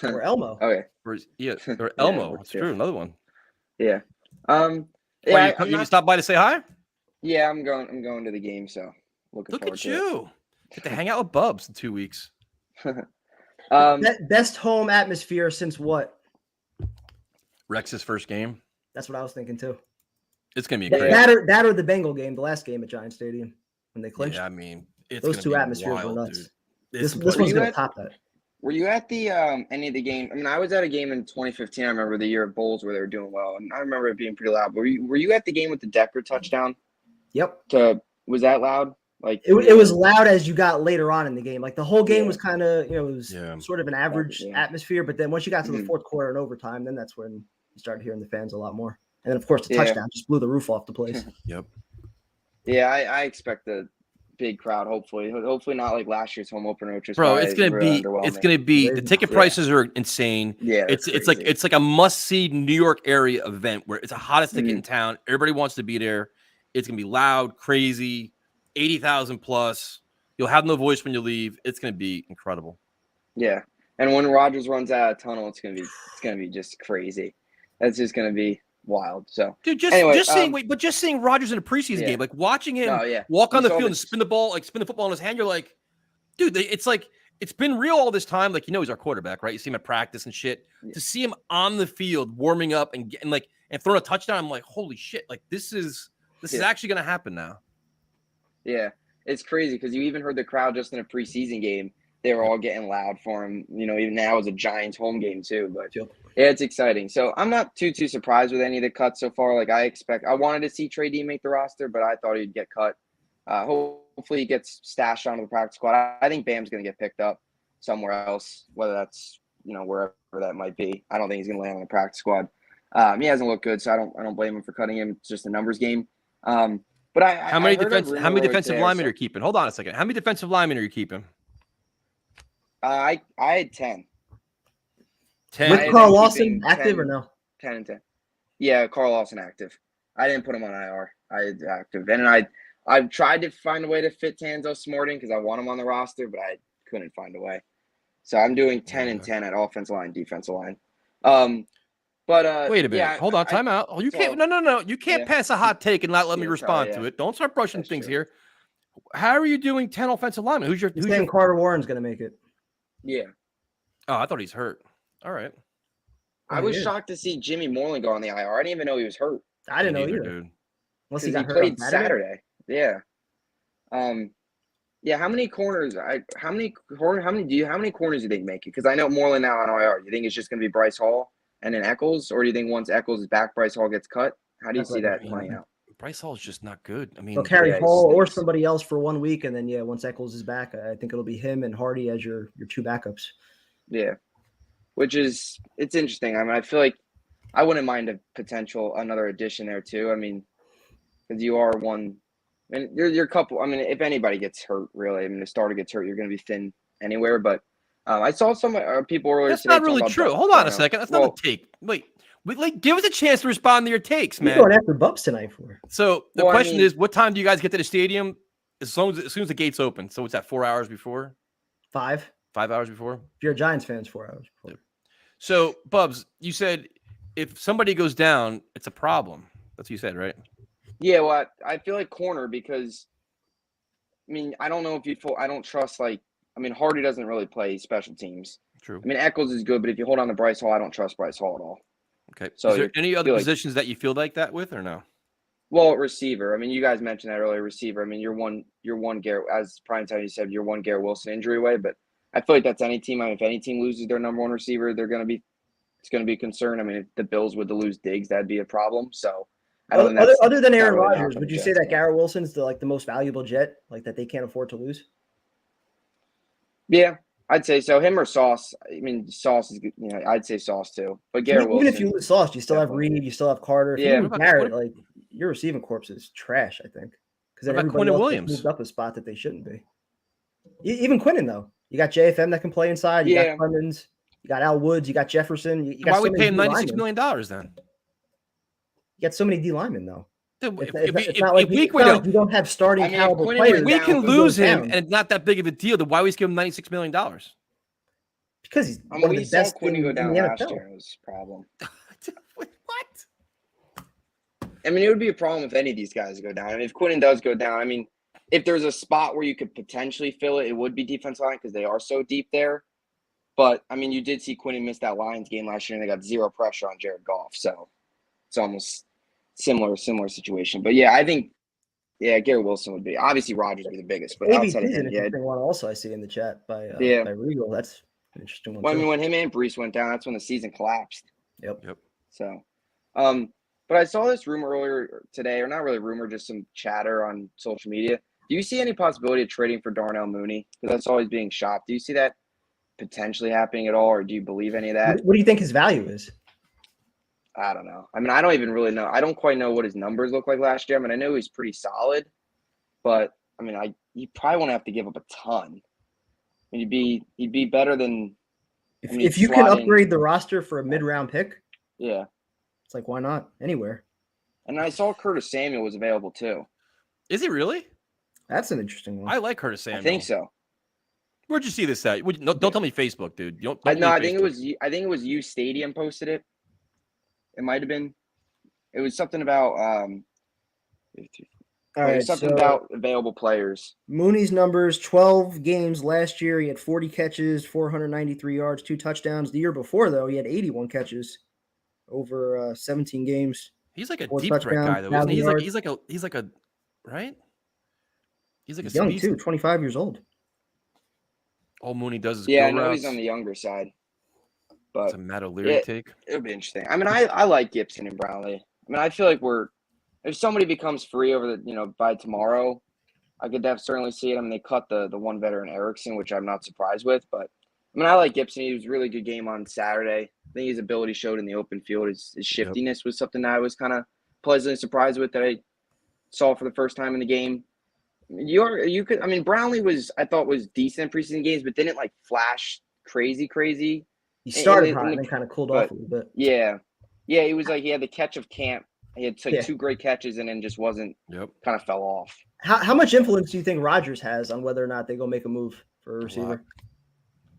or Elmo. Okay. or Elmo. That's true. Another one. Yeah. You stopped by to say hi? Yeah, I'm going to the game. So look at you. Get to hang out with Bubs in 2 weeks. Best home atmosphere since what? Rex's first game. That's what I was thinking too. It's gonna be crazy. That or the Bengal game, the last game at Giant Stadium when they clinched. Yeah, I mean, those two atmospheres were nuts. This one's gonna top that. Were you at the any of the game? I mean, I was at a game in 2015. I remember the year of Bulls where they were doing well, and I remember it being pretty loud. But were you at the game with the Decker touchdown? Yep. Was that loud? Like it was loud as you got later on in the game. Like the whole game was kind of, it was sort of an average atmosphere. But then once you got to the fourth quarter and overtime, then that's when you started hearing the fans a lot more. And then of course the touchdown just blew the roof off the place. Yep. Yeah, I expect a big crowd. Hopefully not like last year's home opener, which is it's gonna be the ticket prices are insane. Yeah, it's like a must-see New York area event where it's the hottest ticket in town. Everybody wants to be there. It's gonna be loud, crazy, 80,000 plus. You'll have no voice when you leave. It's gonna be incredible. Yeah, and when Rodgers runs out of tunnel, it's gonna be just crazy. That's just gonna be wild. So, dude, just seeing Rodgers in a preseason game, like watching him walk on the field and spin the football in his hand, you're like, dude, it's been real all this time. Like, he's our quarterback, right? You see him at practice and shit. Yeah. To see him on the field warming up and throwing a touchdown, I'm like, holy shit! Like this is actually gonna happen now. Yeah, it's crazy because you even heard the crowd just in a preseason game. They were all getting loud for him. Even now it's a Giants home game too. But yeah, it's exciting. So I'm not too surprised with any of the cuts so far. Like I wanted to see Trey D make the roster, but I thought he'd get cut. Hopefully he gets stashed onto the practice squad. I think Bam's going to get picked up somewhere else, whether that's wherever that might be. I don't think he's going to land on the practice squad. He hasn't looked good, so I don't blame him for cutting him. It's just a numbers game. But how many defensive linemen are you keeping? Hold on a second. How many defensive linemen are you keeping? I had 10. 10. With Carl Lawson active or no? 10 and 10. Yeah, Carl Lawson active. I didn't put him on IR. I had active, and I've tried to find a way to fit Tanzo Smarting because I want him on the roster, but I couldn't find a way. So I'm doing 10 and 10 at offensive line, defensive line. But wait a minute. Hold on. Time out. You can't. No. You can't pass a hot take and not let me respond to it. Don't start brushing things here. How are you doing 10 offensive linemen? Who's your Carter Warren's going to make it? Yeah. Oh, I thought he's hurt. All right. I was shocked to see Jimmy Moreland go on the IR. I didn't even know he was hurt. I didn't know either. Dude. Unless he played Saturday. Yeah. Yeah. How many corners? How many corners do you think make it? Because I know Moreland now on IR. Do you think it's just going to be Bryce Hall and then Eccles, or do you think once Eccles is back, Bryce Hall gets cut? How do you see that playing out? Bryce Hall is just not good. I mean, they'll carry Hall or somebody else for 1 week, and then once Eccles is back, I think it'll be him and Hardy as your two backups. Yeah, it's interesting. I mean, I feel like I wouldn't mind another addition there too. I mean, because you are one, and you're a couple. I mean, if anybody gets hurt, really, I mean, the starter gets hurt, you're going to be thin anywhere. But I saw some people earlier. That's not really true. Hold on a second. That's not a take. Wait, give us a chance to respond to your takes, man. You're going after Bubs tonight for. So the question is, what time do you guys get to the stadium? As soon as the gates open. So what's that? 4 hours before? 5. 5 hours before. If you're a Giants fan, it's 4 hours before. So Bubs, you said if somebody goes down, it's a problem. That's what you said, right? Yeah. Well, I feel like corner because, I mean, I don't know if I don't trust Hardy doesn't really play special teams. True. I mean, Eccles is good, but if you hold on to Bryce Hall, I don't trust Bryce Hall at all. Okay. So is there any other positions that you feel like that with, or no? Well, receiver. I mean, you guys mentioned that earlier. Receiver. I mean, you're one Garrett, as Primetime you said, you're one Garrett Wilson injury away. But I feel like that's any team. I mean, if any team loses their number one receiver, it's going to be a concern. I mean, if the Bills would to lose Diggs, that'd be a problem. So, other than Aaron Rodgers, would you say that Garrett Wilson's the most valuable Jet, like that they can't afford to lose? Yeah. I'd say so. Him or Sauce. I mean, Sauce is, I'd say Sauce too. But Garrett Wilson. Even if you lose Sauce, you still have Reed, you still have Carter. If you lose Garrett, your receiving corps is trash, I think. Because then everybody else moved up a spot that they shouldn't be. Even Quinnen, though. You got JFM that can play inside. You Yeah. got Clemens. You got Al Woods. You got Jefferson. You got Why so we many pay him D $96 linemen. million then? You got so many D linemen though. Dude, It's not like you don't have starting I mean, caliber Quinn players. went we down, can who lose goes him, down? and it's not that big of a deal. Then why we give him $96 million? Because he's I mean, one of we the saw best Quinn in go the down last NFL. year. It was a problem. What? I mean, it would be a problem if any of these guys go down. I mean, if Quinn does go down, I mean, if there's a spot where you could potentially fill it, it would be defense line because they are so deep there. But, I mean, you did see Quinn miss that Lions game last year, and they got zero pressure on Jared Goff. So, it's almost similar situation. But, yeah, I think, Garrett Wilson would be. Obviously, Rodgers would be the biggest. But outside of ABT's an him, interesting one also I see in the chat by Regal. That's an interesting one Well, I too. mean, when him and Brees went down, that's when the season collapsed. Yep. So, but I saw this rumor earlier today, or not really rumor, just some chatter on social media. Do you see any possibility of trading for Darnell Mooney? Because that's always being shopped. Do you see that potentially happening at all, or do you believe any of that? What do you think his value is? I don't know. I mean, I don't even really know. I don't quite know what his numbers look like last year. I mean, I know he's pretty solid, but I mean, you probably won't have to give up a ton. I mean, he'd be better than. If you can upgrade the roster for a mid-round pick, yeah, it's like why not anywhere? And I saw Curtis Samuel was available too. Is he really? That's an interesting one. I like Curtis Samuel. I think so. Where'd you see this at? Don't tell me Facebook, dude. I think it was U Stadium posted it. It might have been. It was something about about available players. Mooney's numbers: 12 games last year. He had 40 catches, 493 yards, 2 touchdowns. The year before, though, he had 81 catches over 17 games. He's like a deep threat guy, though, isn't he? He's like a right. He's like a young too, 25 years old. All Mooney does is I know he's on the younger side, but it's a Matt O'Leary take. It'll be interesting. I mean, I like Gibson and Brownlee. I mean, I feel like if somebody becomes free over by tomorrow, I could certainly see it. I mean, they cut the one veteran Erickson, which I'm not surprised with, but I mean, I like Gibson. He was a really good game on Saturday. I think his ability showed in the open field. His shiftiness was something that I was kind of pleasantly surprised with that I saw for the first time in the game. I mean, Brownlee I thought was decent in preseason games, but didn't like flash crazy. He started hot and then kind of cooled off a little bit. Yeah, he was like he had the catch of camp. He had 2 great catches and then just wasn't. Yep. Kind of fell off. How much influence do you think Rodgers has on whether or not they go make a move for a receiver?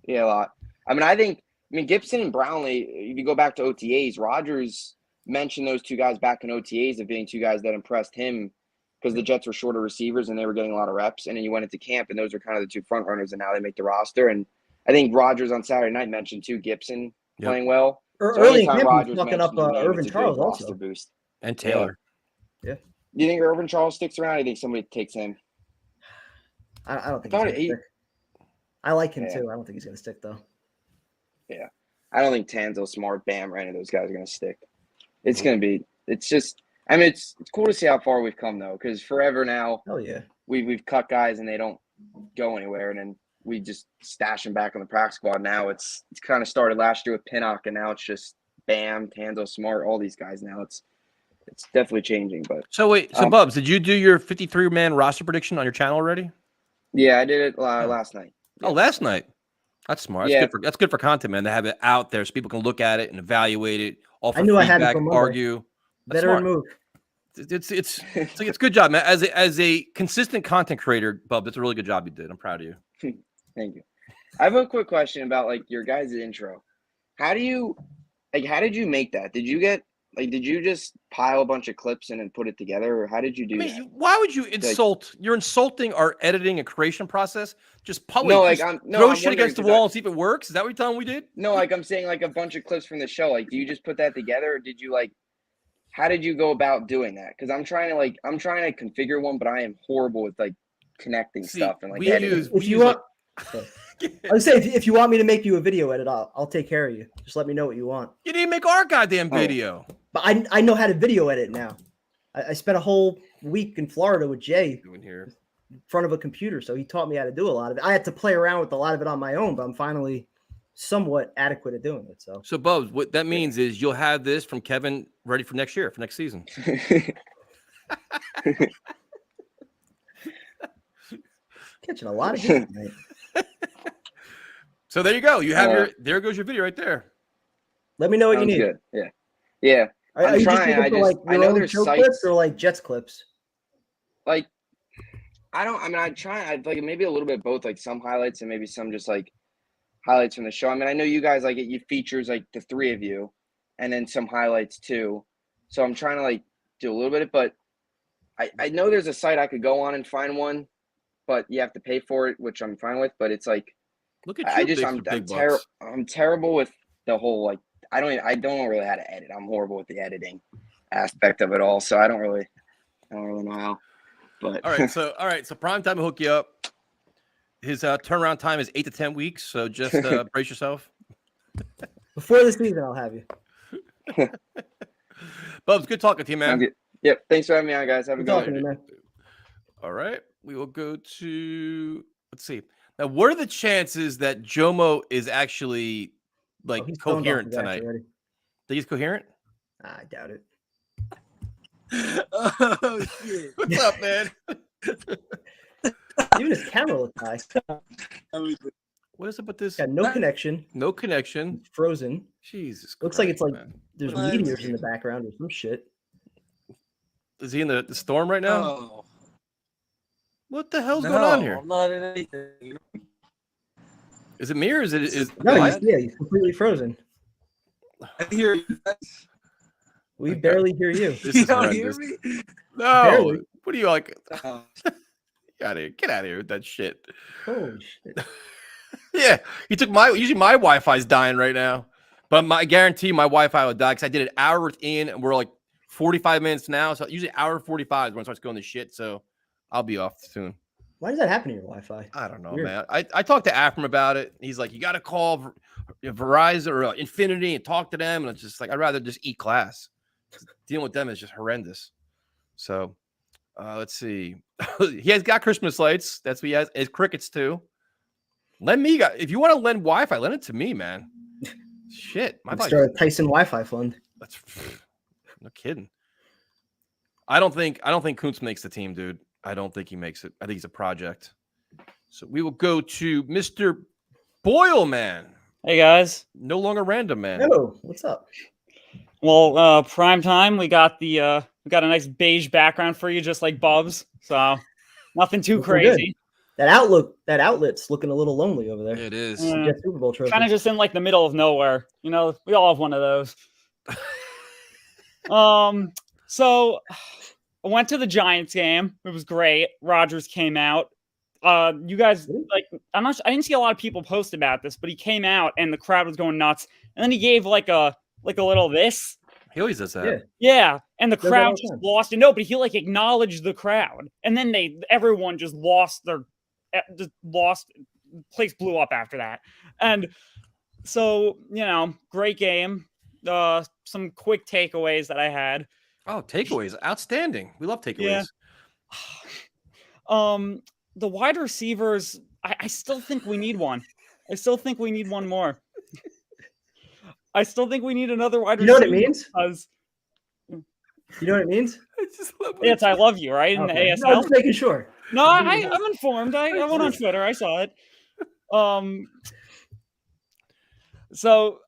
Yeah, a lot. I mean, Gibson and Brownlee. If you go back to OTAs, Rodgers mentioned those 2 guys back in OTAs of being 2 guys that impressed him. Because the Jets were shorter receivers and they were getting a lot of reps. And then you went into camp and those are kind of the 2 front runners and now they make the roster. And I think Rodgers on Saturday night mentioned too Gibson playing well. Early in camp, he was fucking up Irvin Charles also. Boost. And Taylor. Yeah. Do you think Irvin Charles sticks around? Or do you think somebody takes him? I don't think he's going to stick. I like him too. I don't think he's going to stick though. Yeah. I don't think Tanzel, Smart, Bam, or any of those guys are going to stick. It's going to be – it's just – I mean, it's cool to see how far we've come, though, because forever now, we've cut guys and they don't go anywhere, and then we just stash them back on the practice squad. Now it's kind of started last year with Pinnock, and now it's just Bam, Tanzo, Smart, all these guys. Now it's definitely changing. But so Bubs, did you do your 53-man roster prediction on your channel already? Yeah, I did it last night. Oh, last night. That's smart. That's good for content, man. To have it out there so people can look at it and evaluate it. Offer feedback, argue. Veteran move. It's good job, man. As a consistent content creator, Bub, that's a really good job you did. I'm proud of you. Thank you. I have a quick question about your guys' intro. How did you make that? Did you just pile a bunch of clips in and put it together, or how did you do that? Why would you insult? You're insulting our editing and creation process. Just publish. Throw shit against the wall and see if it works. Is that what you're telling me we did? No, I'm saying a bunch of clips from the show. Do you just put that together, or did you how did you go about doing that? Because I'm trying to configure one, but I am horrible with connecting stuff and editing. I would say if you want me to make you a video edit, I'll take care of you. Just let me know what you want. You didn't make our goddamn video. But I know how to video edit now. I spent a whole week in Florida with Jay in front of a computer, so he taught me how to do a lot of it. I had to play around with a lot of it on my own, but I'm finally somewhat adequate at doing it. So Bubs, what that means is you'll have this from Kevin ready for next year, for next season. Catching a lot of heat tonight. So there you go. You have there goes your video right there. Let me know what you need. Good. Yeah. Yeah. I'm trying. I know there's sites clips or like Jets clips. Like, I try. I'd like maybe a little bit of both, like some highlights and maybe some just like highlights from the show. I mean, I know you guys like it features like the three of you, and then some highlights too. So I'm trying to like do a little bit, but I know there's a site I could go on and find one, but you have to pay for it, which I'm fine with. But it's like, look at you. I'm terrible with the whole like. I don't know really how to edit. I'm horrible with the editing aspect of it all, so I don't really know how. But all right, so prime time will hook you up. His turnaround time is 8 to 10 weeks, so just brace yourself. Before the season, I'll have you. Bubs, good talking to you, man. Yep, thanks for having me on, guys. Have a good one. Man. All right, we will go to let's see. Now, what are the chances that Jomo is actually like coherent tonight? Think he's coherent? I doubt it. Oh shit! What's up, man? Even his camera looks nice. What is it with this? Got no connection. No connection. It's frozen. Jesus. Looks Christ, like it's like man. There's meteors in the background or some shit. Is he in the storm right now? Oh. What the hell's going on here? I'm not in anything. Is it me or is it? No, he's completely frozen. I hear you. We barely hear you. This You is don't horrendous. hear me? No. Barely. What are you like? Oh. Get out of here! Get out of here with that shit. Holy shit! Yeah, he took usually my Wi-Fi is dying right now, but I guarantee my Wi-Fi will die because I did an hour in and we're like 45 minutes now. So usually hour 45 is when it starts going to shit. So I'll be off soon. Why does that happen to your Wi-Fi? I don't know, Weird. man. I talked to Afram about it. He's like, you got to call Verizon or Infinity and talk to them. And it's just like, I'd rather just eat class. Dealing with them is just horrendous. So let's see. He has got Christmas lights. That's what he has. His crickets too. If you want to lend Wi-Fi, lend it to me, man. Shit. Start a Tyson Wi-Fi fund. That's no kidding. I don't think Kuntz makes the team, dude. I don't think he makes it. I think he's a project. So we will go to Mr. Boyle, man. Hey guys. No longer random, man. Hello, what's up? Well, prime time. We got a nice beige background for you, just like Bubs. So nothing too crazy. Good. That outlet's looking a little lonely over there. It is. Super Bowl trophy. Kind of just in like the middle of nowhere. You know, we all have one of those. So I went to the Giants game. It was great. Rodgers came out. You guys like I didn't see a lot of people post about this, but he came out and the crowd was going nuts. And then he gave like a little this. He always does that. Yeah. And the crowd just lost it. No, but he like acknowledged the crowd. And then everyone just lost place blew up after that. And so, great game. Some quick takeaways that I had. Oh, takeaways. Outstanding. We love takeaways. Yeah. The wide receivers, I still think we need one. I still think we need one more. I still think we need another wide receiver. You know what it means? You know what it means? It's I love you, right? In the ASL. No, just making sure. No, I'm informed. I went on Twitter. I saw it. So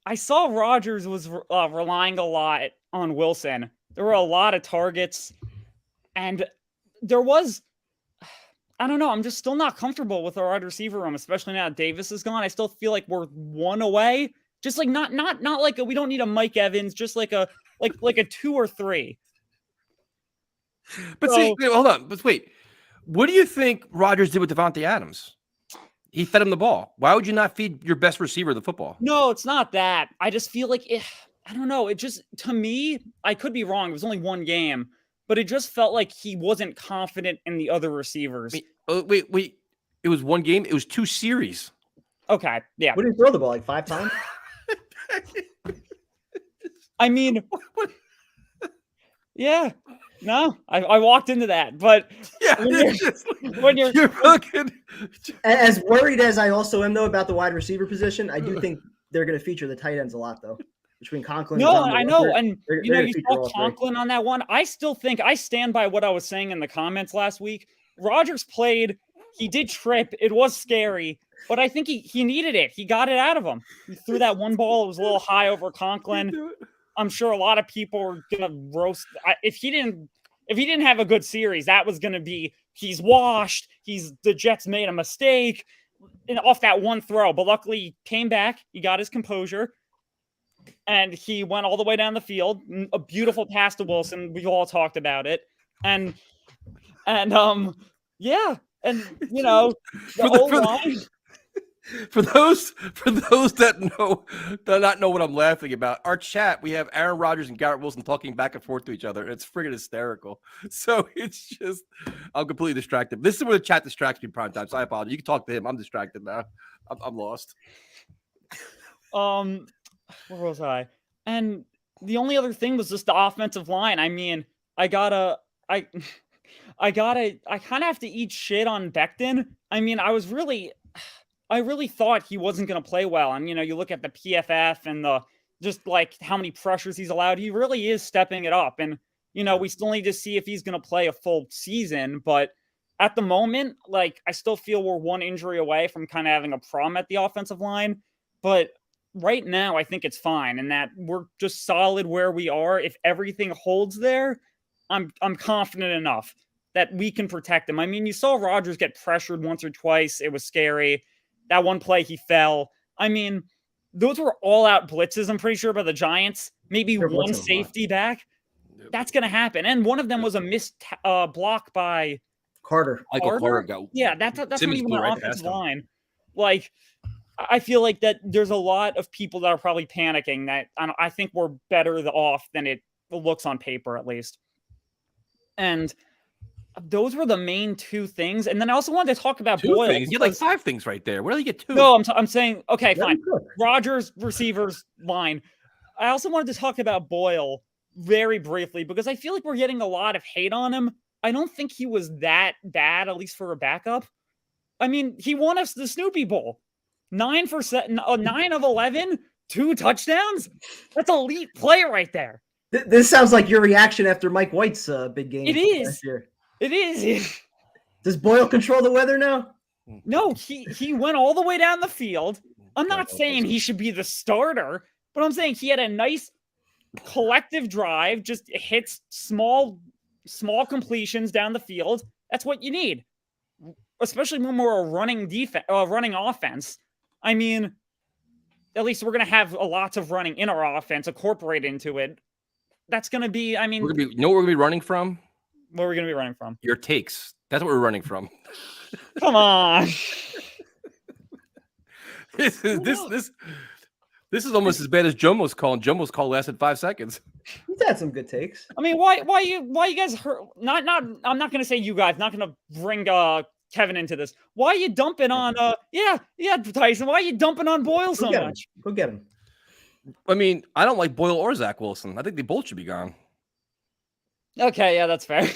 I saw Rodgers was relying a lot on Wilson. There were a lot of targets, and there was, I don't know. I'm just still not comfortable with our wide receiver room, especially now that Davis is gone. I still feel like we're one away. Just like not like we don't need a Mike Evans, just like a 2 or 3. But hold on. But wait, what do you think Rodgers did with Devontae Adams? He fed him the ball. Why would you not feed your best receiver the football? No, it's not that. I just feel like I don't know. It just, to me, I could be wrong. It was only one game, but it just felt like he wasn't confident in the other receivers. Wait. It was one game. It was 2 series. Okay. Yeah. What did he throw the ball? Like 5 times? I mean, yeah, no, I walked into that, but yeah, when you're fucking as worried as I also am though about the wide receiver position, I do think they're going to feature the tight ends a lot though. Between Conklin, no, I know, and you saw Conklin on that one. I still think I stand by what I was saying in the comments last week. Rodgers played. He did trip. It was scary. but I think he needed it. He got it out of him. He threw that one ball. It was a little high over Conklin. I'm sure a lot of people are gonna roast if he didn't have a good series. That was gonna be he's washed. The Jets made a mistake off that one throw, but luckily he came back. He got his composure, and he went all the way down the field. A beautiful pass to Wilson. We all talked about it, and yeah, and you know the O-line. For those that not know what I'm laughing about, our chat, we have Aaron Rodgers and Garrett Wilson talking back and forth to each other. It's friggin' hysterical. So it's just, I'm completely distracted. This is where the chat distracts me prime time. So I apologize. You can talk to him. I'm distracted now. I'm lost. Where was I? And the only other thing was just the offensive line. I mean, I kind of have to eat shit on Becton. I mean, I really thought he wasn't going to play well. And, you look at the PFF and just like how many pressures he's allowed. He really is stepping it up. And, we still need to see if he's going to play a full season. But at the moment, like, I still feel we're one injury away from kind of having a problem at the offensive line. But right now, I think it's fine. And that we're just solid where we are. If everything holds there, I'm confident enough that we can protect him. I mean, you saw Rodgers get pressured once or twice. It was scary. That one play, he fell. I mean, those were all-out blitzes, I'm pretty sure, by the Giants. Maybe one safety back. That's going to happen. And one of them was a missed block by Carter. Yeah, that's not even an offensive line. Like, I feel like that there's a lot of people that are probably panicking that I think we're better off than it looks on paper, at least. And those were the main two things. And then I also wanted to talk about Boyle. You had like 5 things right there. Where do you get 2? No, I'm saying, okay, fine. Rodgers, receivers, line. I also wanted to talk about Boyle very briefly because I feel like we're getting a lot of hate on him. I don't think he was that bad, at least for a backup. I mean, he won us the Snoopy Bowl. 9 of 11, 2 touchdowns. That's elite play right there. This sounds like your reaction after Mike White's big game. It is. It is. Does Boyle control the weather now? No, he went all the way down the field. I'm not saying he should be the starter, but I'm saying he had a nice collective drive, just hits small completions down the field. That's what you need, especially when we're a running offense. I mean, at least we're going to have lots of running in our offense incorporated into it. That's going to be, I mean, you know what we're going to be running from? Where are we going to be running from? Your takes. That's what we're running from. Come on. This is almost as bad as Jomo's call. And Jomo's call lasted 5 seconds. He's had some good takes. I mean, why you guys hurt? Not. I'm not going to say you guys. Not going to bring Kevin into this. Why are you dumping on? Tyson. Why are you dumping on Boyle so much? Go get him. I mean, I don't like Boyle or Zach Wilson. I think they both should be gone. Okay, yeah, that's fair.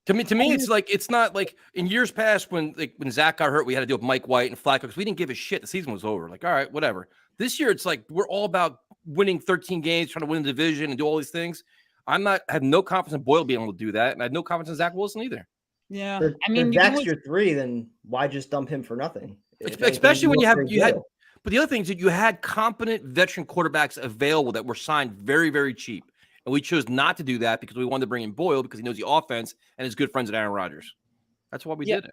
To me, it's not like in years past when Zach got hurt, we had to deal with Mike White and Flacco because we didn't give a shit. The season was over. Like, all right, whatever. This year, it's like we're all about winning 13 games, trying to win the division and do all these things. I have no confidence in Boyle being able to do that, and I have no confidence in Zach Wilson either. Yeah, I mean, if Zach's your 3, then why just dump him for nothing? Especially when you had. But the other thing is that you had competent veteran quarterbacks available that were signed very, very cheap. And we chose not to do that because we wanted to bring in Boyle because he knows the offense and is good friends with Aaron Rodgers. That's why we did it.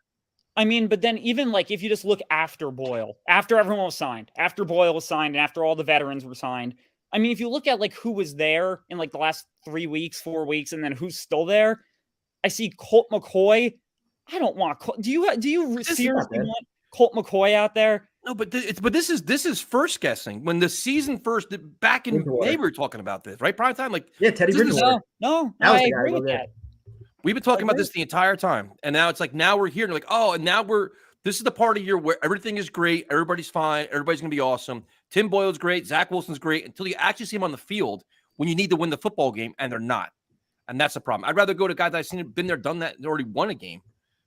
I mean, but then even like if you just look after Boyle, after everyone was signed, after Boyle was signed, and after all the veterans were signed, I mean, if you look at like who was there in like the last 3 weeks, 4 weeks, and then who's still there, I see Colt McCoy. I don't want. Do you seriously want Colt McCoy out there? No, but this is first guessing. When the season first, back in May, we were talking about this, right? Prime time, like Teddy Bridgewater. No, I agree with that. We've been talking about this the entire time, and now it's like now we're here, and like and now this is the part of year where everything is great, everybody's fine, everybody's gonna be awesome. Tim Boyle's great, Zach Wilson's great, until you actually see him on the field when you need to win the football game, and they're not, and that's the problem. I'd rather go to guys that I've seen been there, done that, and already won a game.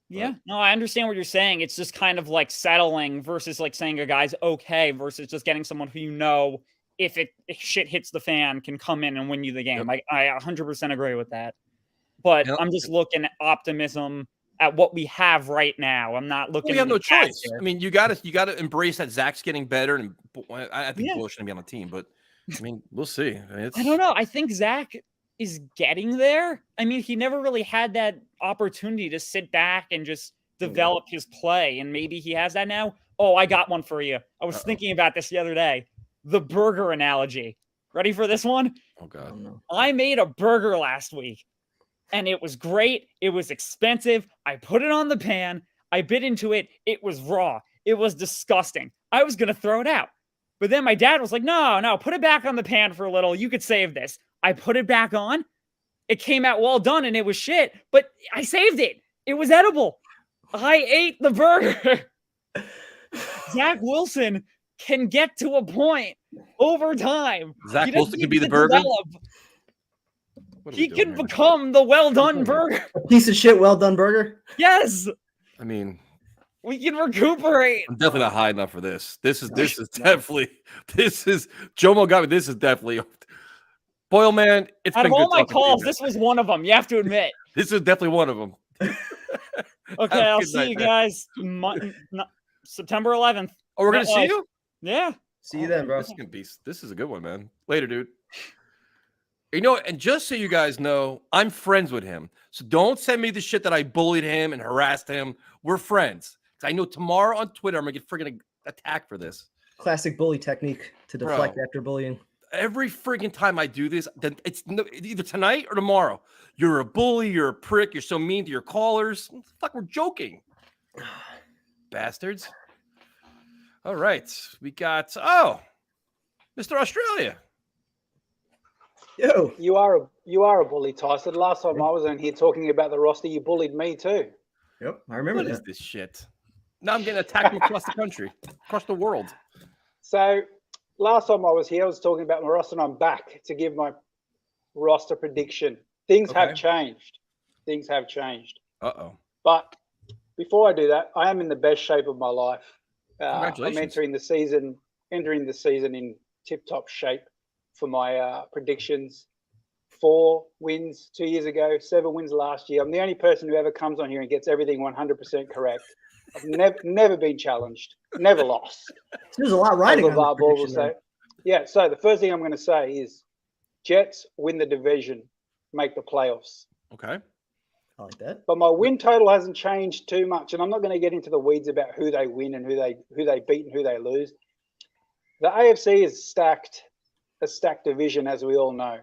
Yeah, no, I understand what you're saying. It's just kind of like settling versus like saying a guy's okay versus just getting someone who if shit hits the fan can come in and win you the game. Yep. I 100% agree with that. But I'm just looking at optimism at what we have right now. I'm not looking. We have at no the past choice. here. I mean, you got to embrace that Zach's getting better, and I think Yeah. Bull shouldn't be on the team, but I mean, we'll see. I mean, I don't know. I think Zach is getting there. I mean, he never really had that opportunity to sit back and just develop his play, and maybe he has that now. Oh, I got one for you. I was thinking about this the other day. The burger analogy. Ready for this one? Oh God. Oh, no. I made a burger last week, and it was great. It was expensive. I put it on the pan. I bit into it. It was raw. It was disgusting. I was going to throw it out. But then my dad was like, no, put it back on the pan for a little. You could save this. I put it back on. It came out well done, and it was shit. But I saved it. It was edible. I ate the burger. Zach Wilson can get to a point over time. Zach He doesn't Wilson can be need the to burger. develop. What are we He doing can here? become the well-done burger. A piece of shit, well done burger. Yes, I mean, we can recuperate. I'm definitely not high enough for this. This is definitely Jomo got me. This is definitely Boyle, man. It's Out been of all good my talking to you, calls, man. this was one of them. You have to admit. This is definitely one of them. Okay, Have a I'll good see night, you man. guys September 11th. Oh, we're gonna see MetLife. you. Yeah. See you then, bro. This is a good one, man. Later, dude. You know, and just so you guys know, I'm friends with him. So don't send me the shit that I bullied him and harassed him. We're friends. 'Cause I know tomorrow on Twitter, I'm gonna get friggin' attacked for this. Classic bully technique to deflect after bullying. Every friggin' time I do this, then it's either tonight or tomorrow. You're a bully. You're a prick. You're so mean to your callers. Fuck, we're joking. Bastards. All right. We got, Mr. Australia. Yo, You are a bully, Tyson. Last time I was on here talking about the roster, you bullied me too. yep, I remember What is that. this shit? Now I'm getting attacked from across the country, across the world. So last time I was here, I was talking about my roster, and I'm back to give my roster prediction. Things have changed. Things have changed. Uh-oh. But before I do that, I am in the best shape of my life. I'm Congratulations. entering the season in tip-top shape for my predictions. 4 wins 2 years ago, 7 wins last year. I'm the only person who ever comes on here and gets everything 100% correct. I've never been challenged, never lost. There's a lot riding on LeVar this Ball will prediction, say. Yeah, so the first thing I'm going to say is Jets win the division, make the playoffs. Okay. I like that. But my win total hasn't changed too much, and I'm not going to get into the weeds about who they win and who they beat and who they lose. The AFC is a stacked division, as we all know.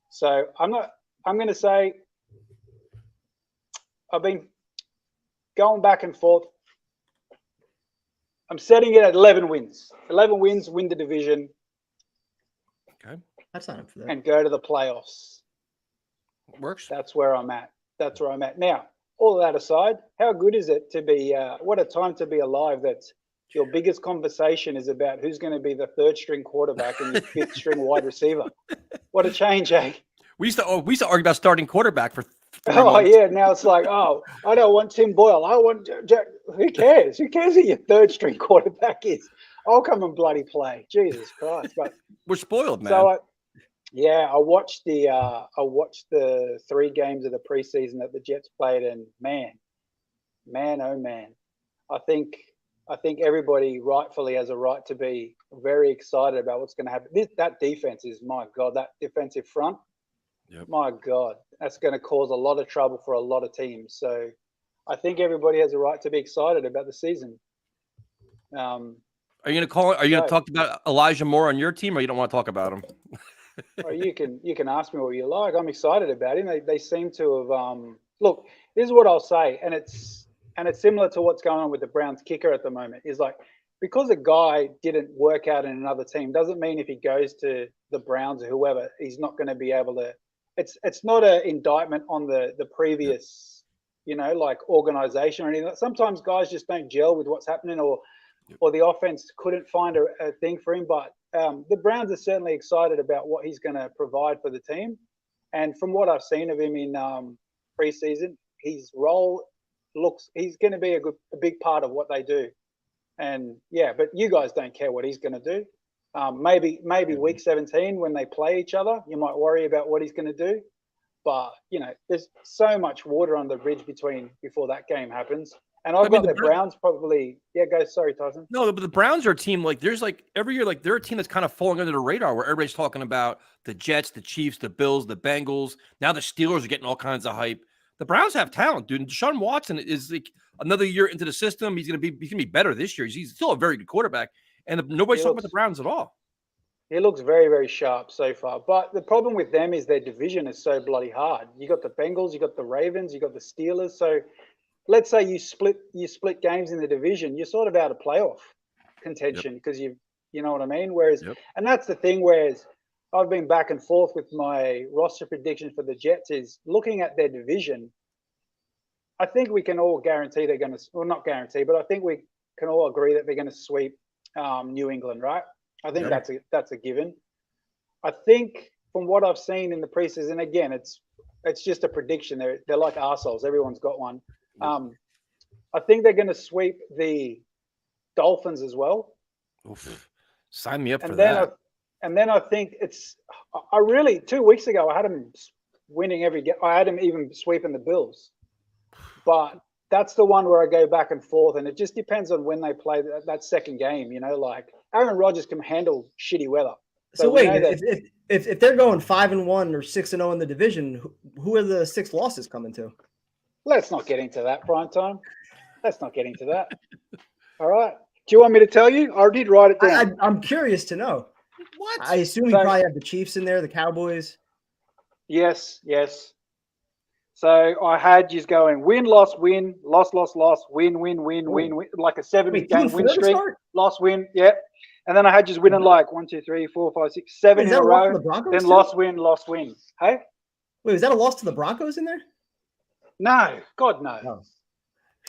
So I'm going to say I've been going back and forth. I'm setting it at 11 wins. 11 wins, win the division, Okay. That's not up for that. and go to the playoffs. Works. That's where I'm at. That's where I'm at. Now, all of that aside, how good is it to be, what a time to be alive that your biggest conversation is about who's going to be the third string quarterback and your fifth string wide receiver. What a change, eh? We used to argue about starting quarterback for 3 Oh, months. yeah. Now it's like, oh, I don't want Tim Boyle. I want Jack. Who cares? Who cares who your third string quarterback is? I'll come and bloody play. Jesus Christ. But We're spoiled, man. so, I watched the 3 games of the preseason that the Jets played, and man, oh man, I think everybody rightfully has a right to be very excited about what's going to happen. That defense is, my God, that defensive front, Yep. my God, that's going to cause a lot of trouble for a lot of teams. So I think everybody has a right to be excited about the season. Are you going to call? Are you going to talk about Elijah Moore on your team, or you don't want to talk about him? Or you can ask me what you like. I'm excited about him. They seem to have look. This is what I'll say, and it's similar to what's going on with the Browns kicker at the moment. Is like, because a guy didn't work out in another team doesn't mean if he goes to the Browns or whoever, he's not going to be able to. It's not an indictment on the previous, organization or anything. Sometimes guys just don't gel with what's happening, or the offense couldn't find a thing for him. But the Browns are certainly excited about what he's going to provide for the team. And from what I've seen of him in preseason, his role he's going to be a big part of what they do. And yeah, but you guys don't care what he's going to do. Maybe week 17 when they play each other, you might worry about what he's going to do. but there's so much water on the bridge before that game happens. And I've got the Browns probably. Yeah, go. Sorry, Tyson. No, but the Browns are a team there's every year they're a team that's kind of falling under the radar where everybody's talking about the Jets, the Chiefs, the Bills, the Bengals. Now the Steelers are getting all kinds of hype. The Browns have talent, dude. And Deshaun Watson is another year into the system. He's gonna be better this year. He's still a very good quarterback, and nobody's talking about the Browns at all. He looks very, very sharp so far. But the problem with them is their division is so bloody hard. You got the Bengals, you got the Ravens, you got the Steelers. So let's say you split games in the division, you're sort of out of playoff contention because you know what I mean? Whereas, and that's the thing, whereas I've been back and forth with my roster prediction for the Jets is looking at their division. I think we can all guarantee they're going to, well, not guarantee, but I think we can all agree that they're going to sweep New England, right? I think that's a given. I think from what I've seen in the preseason, again, it's just a prediction. They're like arseholes. Everyone's got one. I think they're going to sweep the Dolphins as well. Oof. Sign me up for that. And then I think I really 2 weeks ago I had them winning every game. I had them even sweeping the Bills, but that's the one where I go back and forth, and it just depends on when they play that second game. Like Aaron Rodgers can handle shitty weather. So wait, if they're going 5-1 or 6-0 in the division, who are the 6 losses coming to? Let's not get into that, prime time. Let's not get into that. All right. Do you want me to tell you? I did write it down. I'm curious to know. What? I assume you probably have the Chiefs in there, the Cowboys. Yes. So I had you going win, loss, win, loss, win, win, like a 7-game win streak. Loss, win, yeah. And then I had you winning like 1, 2, 3, 4, 5, 6, 7 in a row. Then loss, win. Hey? Wait, is that a loss to the Broncos in there? No, God no. Oh.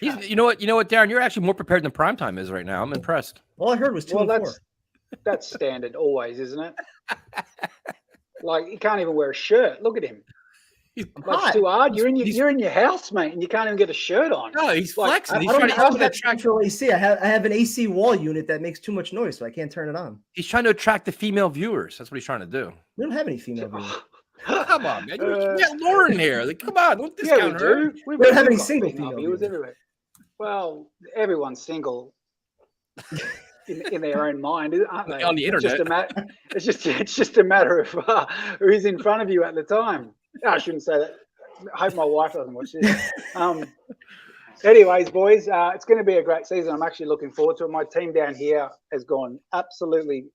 You know what, Darren? You're actually more prepared than Primetime is right now. I'm impressed. All I heard was 2-4. That's standard always, isn't it? Like he can't even wear a shirt. Look at him. That's too hard. You're in your house, mate, and you can't even get a shirt on. No, he's flexing. He's trying to attract central AC. I have an AC wall unit that makes too much noise, so I can't turn it on. He's trying to attract the female viewers. That's what he's trying to do. We don't have any female viewers. Come on, man. We got Lauren here. Come on, don't discount her. We don't have any single female viewers everywhere. Well, everyone's single in their own mind, aren't they? On the internet. It's just a matter of who's in front of you at the time. I shouldn't say that. I hope my wife doesn't watch this. Anyways, boys, it's going to be a great season. I'm actually looking forward to it. My team down here has gone absolutely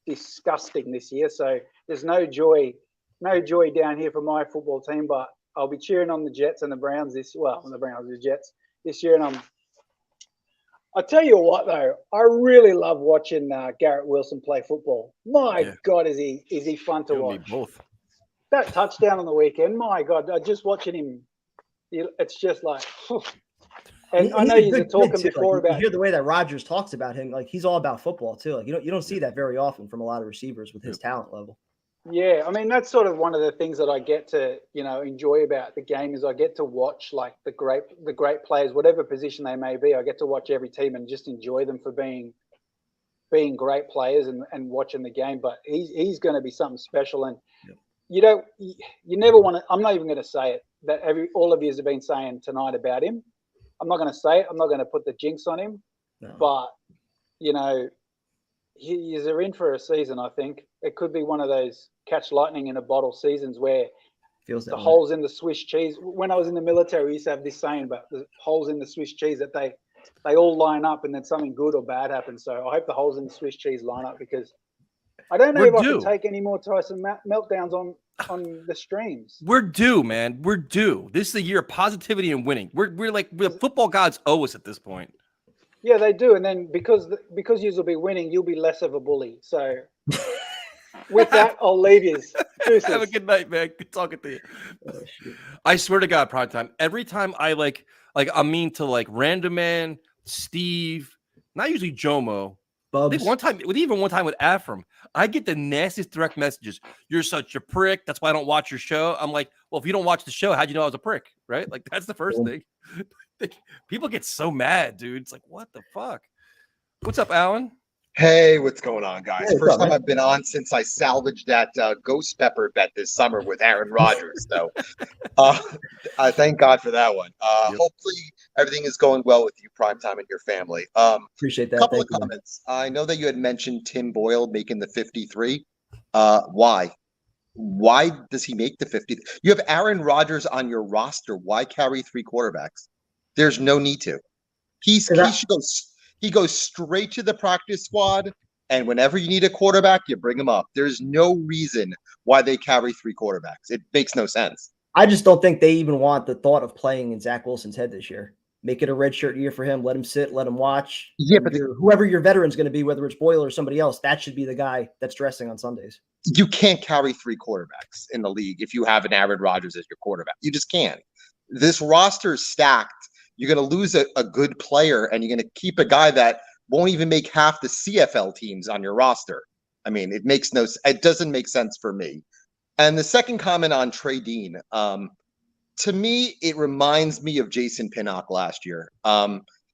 disgusting this year, so there's no joy down here for my football team. But I'll be cheering on the Jets and the Browns the Jets this year. And I tell you what, though, I really love watching Garrett Wilson play football. My God, is he fun to watch? Both. That touchdown on the weekend, my God, just watching him, it's just like. And I know you were talking before about. You hear the way that Rodgers talks about him, like he's all about football too. Like you don't see that very often from a lot of receivers with his talent level. Yeah, I mean that's sort of one of the things that I get to enjoy about the game is I get to watch like the great players, whatever position they may be. I get to watch every team and just enjoy them for being great players and watching the game. But he's going to be something special. And you never want to. I'm not even going to say it that all of you have been saying tonight about him. I'm not going to say it. I'm not going to put the jinx on him. No. But he's in for a season. I think it could be one of those catch lightning in a bottle seasons where the holes in the Swiss cheese. When I was in the military, we used to have this saying about the holes in the Swiss cheese that they all line up and then something good or bad happens. So I hope the holes in the Swiss cheese line up because I don't know if I can take any more Tyson meltdowns on the streams. We're due, man. We're due. This is a year of positivity and winning. We're like the football gods owe us at this point. Yeah, they do. And then because you'll be winning, you'll be less of a bully. So with that, I'll leave you. Have a good night, man. Good talking to you. Oh, I swear to God, prime time. Every time I I'm mean to like Random Man, Steve, not usually Jomo. I think one time with Afram, I get the nastiest direct messages. You're such a prick. That's why I don't watch your show. I'm like, well, if you don't watch the show, how'd you know I was a prick? Right? Like that's the first thing. People get so mad, dude. It's like, what the fuck? What's up, Alan? Hey, what's going on, guys? Hey, what's First up, time man? I've been on since I salvaged that Ghost Pepper bet this summer with Aaron Rodgers. So uh, I thank God for that one. Yep. Hopefully everything is going well with you, Primetime, and your family. Appreciate that. Couple Thank of you, man. comments. I know that you had mentioned Tim Boyle making the 53. Why? Why does he make the 50? You have Aaron Rodgers on your roster. Why carry 3 quarterbacks? There's no need to. He goes straight to the practice squad, and whenever you need a quarterback, you bring him up. There's no reason why they carry 3 quarterbacks. It makes no sense. I just don't think they even want the thought of playing in Zach Wilson's head this year. Make it a redshirt year for him. Let him sit. Let him watch. Yeah, And but whoever your veteran's going to be, whether it's Boyle or somebody else, that should be the guy that's dressing on Sundays. you can't carry 3 quarterbacks in the league if you have an Aaron Rodgers as your quarterback. You just can't. This roster is stacked. You're going to lose a good player, and you're going to keep a guy that won't even make half the CFL teams on your roster. I mean, it doesn't make sense for me. And the second comment on Trey Dean, to me, it reminds me of Jason Pinnock last year.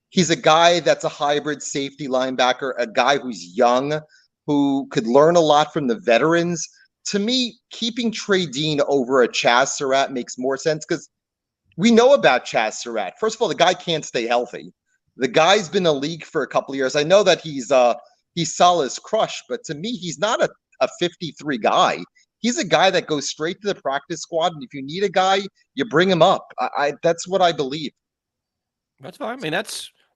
He's a guy that's a hybrid safety linebacker, a guy who's young, who could learn a lot from the veterans. To me, keeping Trey Dean over a Chaz Surratt makes more sense because we know about Chaz Surratt. First of all, the guy can't stay healthy. The guy's been in the league for a couple of years. I know that he's Salah's crush, but to me, he's not a 53 guy. He's a guy that goes straight to the practice squad, and if you need a guy, you bring him up. That's what I believe. That's fine. I mean,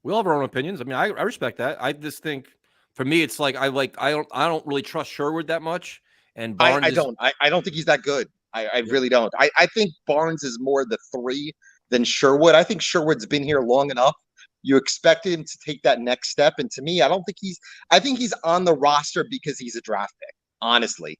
we all have our own opinions. I mean, I respect that. I just think for me, it's like I don't really trust Sherwood that much. And Barnes I don't think he's that good. I really don't. I think Barnes is more the 3 than Sherwood. I think Sherwood's been here long enough. You expect him to take that next step. And to me, I think he's on the roster because he's a draft pick, honestly.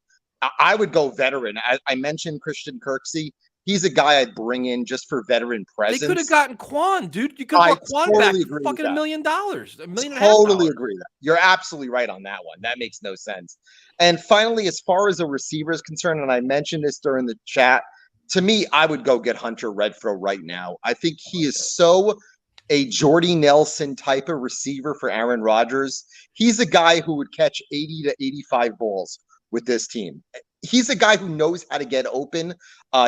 I would go veteran. I mentioned Christian Kirksey. He's a guy I'd bring in just for veteran presence. They could have gotten Quan, dude. You could have got Quan back for fucking $1 million. $1.5 million. Totally agree with that. You're absolutely right on that one. That makes no sense. And finally, as far as a receiver is concerned, and I mentioned this during the chat, to me, I would go get Hunter Renfrow right now. I think he is so a Jordy Nelson type of receiver for Aaron Rodgers. He's a guy who would catch 80 to 85 balls with this team. He's a guy who knows how to get open.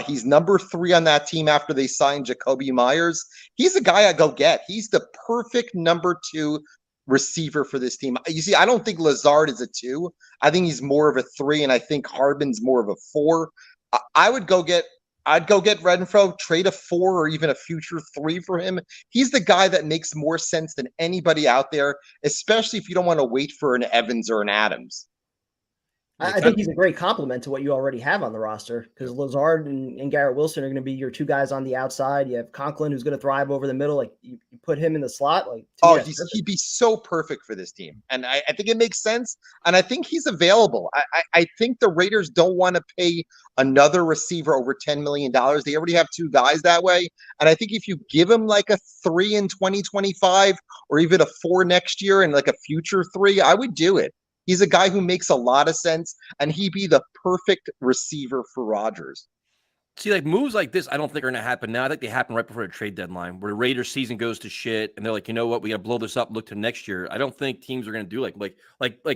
He's number 3 on that team after they signed Jacoby Myers. He's a guy I go get. He's the perfect number 2 receiver for this team. You see, I don't think Lazard is a 2. I think he's more of a 3, and I think Harbin's more of a 4. I'd go get Renfrow, trade a 4 or even a future 3 for him. He's the guy that makes more sense than anybody out there, especially if you don't want to wait for an Evans or an Adams. I think he's a great complement to what you already have on the roster because Lazard and Garrett Wilson are going to be your 2 guys on the outside. You have Conklin, who's going to thrive over the middle. Like you put him in the slot. He'd be so perfect for this team. And I think it makes sense. And I think he's available. I think the Raiders don't want to pay another receiver over $10 million. They already have 2 guys that way. And I think if you give him like a 3 in 2025 or even a 4 next year and like a future 3, I would do it. He's a guy who makes a lot of sense, and he'd be the perfect receiver for Rodgers. See, like moves like this, I don't think are going to happen now. I think they happen right before the trade deadline, where the Raiders season goes to shit, and they're like, you know what, we got to blow this up, and look to next year. I don't think teams are going to do like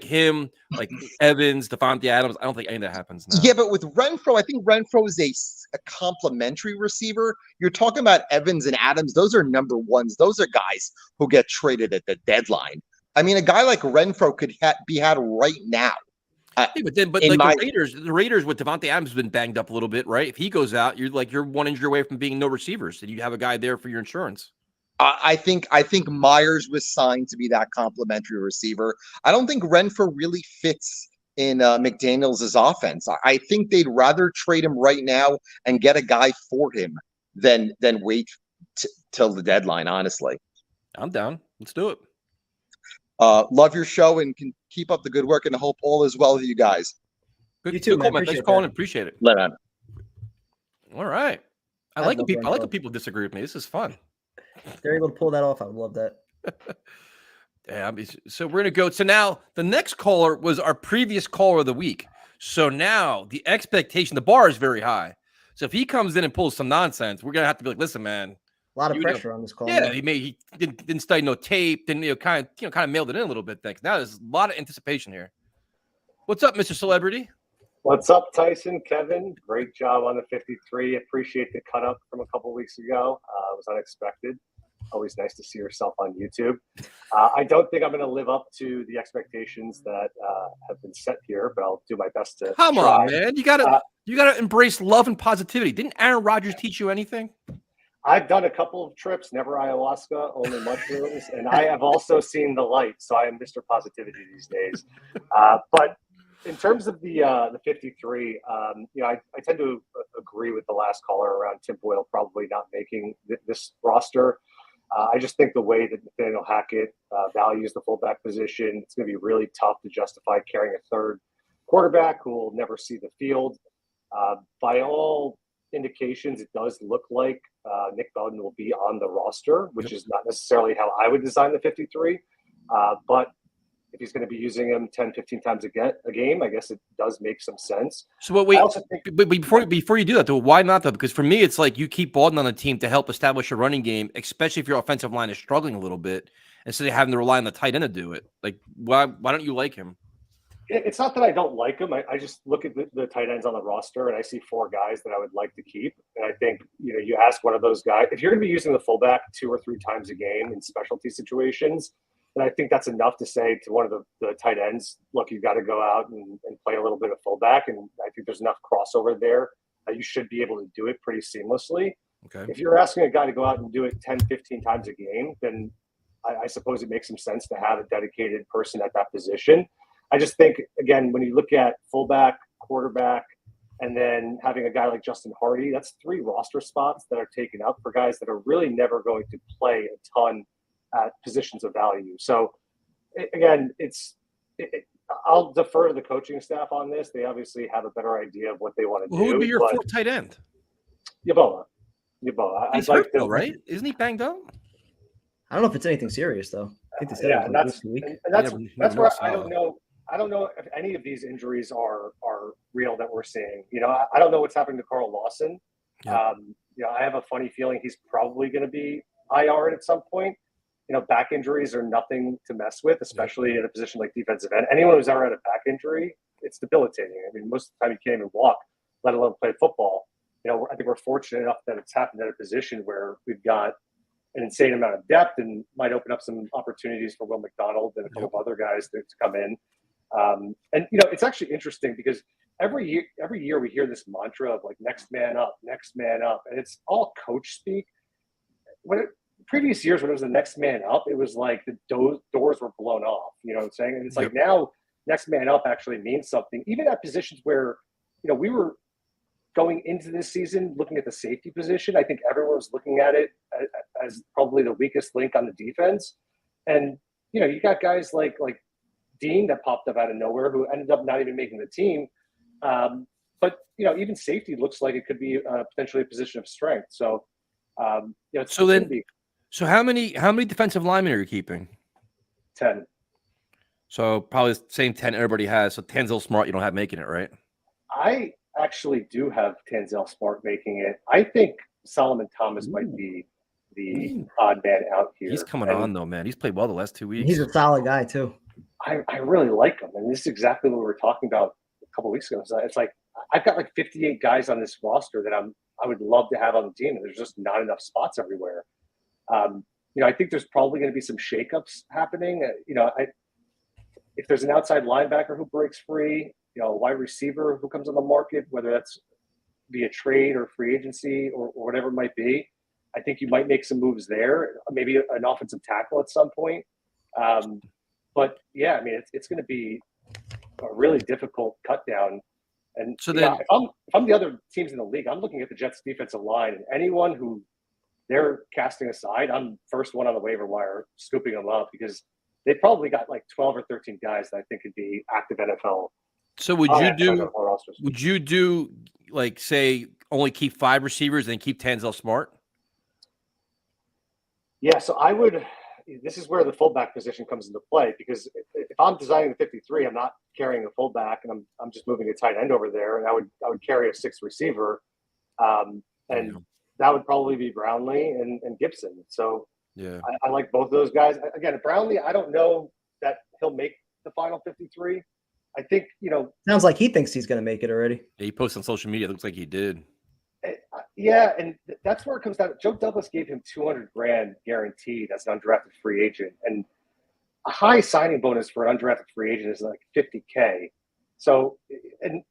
him, like Evans, Devontae Adams. I don't think any of that happens now. Yeah, but with Renfrow, I think Renfrow is a complementary receiver. You're talking about Evans and Adams; those are number 1s. Those are guys who get traded at the deadline. I mean, a guy like Renfrow could be had right now. But the Raiders with Devontae Adams has been banged up a little bit, right? If he goes out, you're 1 injury away from being no receivers, and you have a guy there for your insurance. I think Myers was signed to be that complimentary receiver. I don't think Renfrow really fits in McDaniels' offense. I think they'd rather trade him right now and get a guy for him than wait till the deadline. Honestly, I'm down. Let's do it. Love your show and can keep up the good work and hope all is well with you guys. Good, you too, man. man. Thanks for calling. Appreciate it. Let on. All right. I like when people disagree with me. This is fun. If they're able to pull that off, I would love that. Yeah. So we're gonna go. So now the next caller was our previous caller of the week. So now the expectation, the bar is very high. So if he comes in and pulls some nonsense, we're gonna have to be like, listen, man, A lot of You know, pressure on this call. Yeah, he didn't study no tape, didn't kind of mailed it in a little bit. Thanks. Now there's a lot of anticipation here. What's up, Mr. Celebrity? What's up, Tyson? Kevin, great job on the 53. Appreciate the cut up from a couple weeks ago. It was unexpected. Always nice to see yourself on YouTube. I don't think I'm going to live up to the expectations that have been set here, but I'll do my best to. Come try. on, man! You gotta embrace love and positivity. Didn't Aaron Rodgers teach you anything? I've done a couple of trips, never ayahuasca, only mushrooms, and I have also seen the light. So I am Mr. Positivity these days. But in terms of the 53, I tend to agree with the last caller around Tim Boyle probably not making this roster. I just think the way that Nathaniel Hackett values the fullback position, it's going to be really tough to justify carrying a third quarterback who will never see the field. By all indications, it does look like Nick Bowden will be on the roster, which is not necessarily how I would design the 53. But if he's going to be using him 10, 15 times a game, I guess it does make some sense. So but before you do that, though, why not, though? Because for me, it's like you keep Baldwin on the team to help establish a running game, especially if your offensive line is struggling a little bit, instead of having to rely on the tight end to do it. Like, why don't you like him? It's not that I don't like him. I just look at the tight ends on the roster and I see 4 guys that I would like to keep. And I think, you ask one of those guys, if you're going to be using the fullback 2 or 3 times a game in specialty situations, then I think that's enough to say to one of the tight ends, look, you've got to go out and play a little bit of fullback. And I think there's enough crossover there that you should be able to do it pretty seamlessly. Okay. If you're asking a guy to go out and do it 10, 15 times a game, then I suppose it makes some sense to have a dedicated person at that position. I just think, again, when you look at fullback, quarterback, and then having a guy like Justin Hardy, that's 3 roster spots that are taken up for guys that are really never going to play a ton at positions of value. So, again, I'll defer to the coaching staff on this. They obviously have a better idea of what they want to do. Who would be your 4th tight end? Yeboah. He's hurt, though, right? Isn't he banged up? I don't know if it's anything serious, though. I think that's where I don't know. I don't know if any of these injuries are real that we're seeing. I don't know what's happening to Carl Lawson. Yeah. I have a funny feeling he's probably going to be IR at some point. Back injuries are nothing to mess with, especially at a position like defensive end. Anyone who's ever had a back injury, it's debilitating. I mean, most of the time you can't even walk, let alone play football. I think we're fortunate enough that it's happened at a position where we've got an insane amount of depth and might open up some opportunities for Will McDonald and a couple of other guys to come in. It's actually interesting because every year we hear this mantra of like next man up, and it's all coach speak. Previous years when it was the next man up, it was like the doors were blown off. You know what I'm saying? And it's like now next man up actually means something. Even at positions where we were going into this season looking at the safety position, I think everyone was looking at it as probably the weakest link on the defense. And you got guys like Dean that popped up out of nowhere who ended up not even making the team. But even safety looks like it could be potentially a position of strength. So So how many defensive linemen are you keeping? 10. So probably the same 10 everybody has. So Tanzel Smart, you don't have making it, right? I actually do have Tanzel Smart making it. I think Solomon Thomas might be the odd man out here. He's coming on though, man. He's played well the last 2 weeks. He's a solid guy too. I really like him. And this is exactly what we were talking about a couple of weeks ago. So it's like I've got like 58 guys on this roster that I would love to have on the team, and there's just not enough spots everywhere. I think there's probably going to be some shakeups happening. If there's an outside linebacker who breaks free, a wide receiver who comes on the market, whether that's via trade or free agency or whatever it might be, I think you might make some moves there. Maybe an offensive tackle at some point. But yeah, I mean, it's going to be a really difficult cut down. And so then, if I'm the other teams in the league, I'm looking at the Jets defensive line, and anyone who they're casting aside, I'm first one on the waiver wire, scooping them up because they probably got like 12 or 13 guys that I think could be active NFL. So would you do like say only keep 5 receivers and keep Tanzel Smart? Yeah, so I would. This is where the fullback position comes into play because if I'm designing the 53, I'm not carrying a fullback and I'm just moving a tight end over there, and I would carry a 6th receiver. And that would probably be Brownlee and Gibson. So Yeah. I like both of those guys. Again, Brownlee, I don't know that he'll make the final 53. I think, Sounds like he thinks he's going to make it already. Yeah, he posted on social media. It looks like he did. Yeah, and that's where it comes down. Joe Douglas gave him $200,000 guaranteed as an undrafted free agent, and a high signing bonus for an undrafted free agent is like $50K. So, and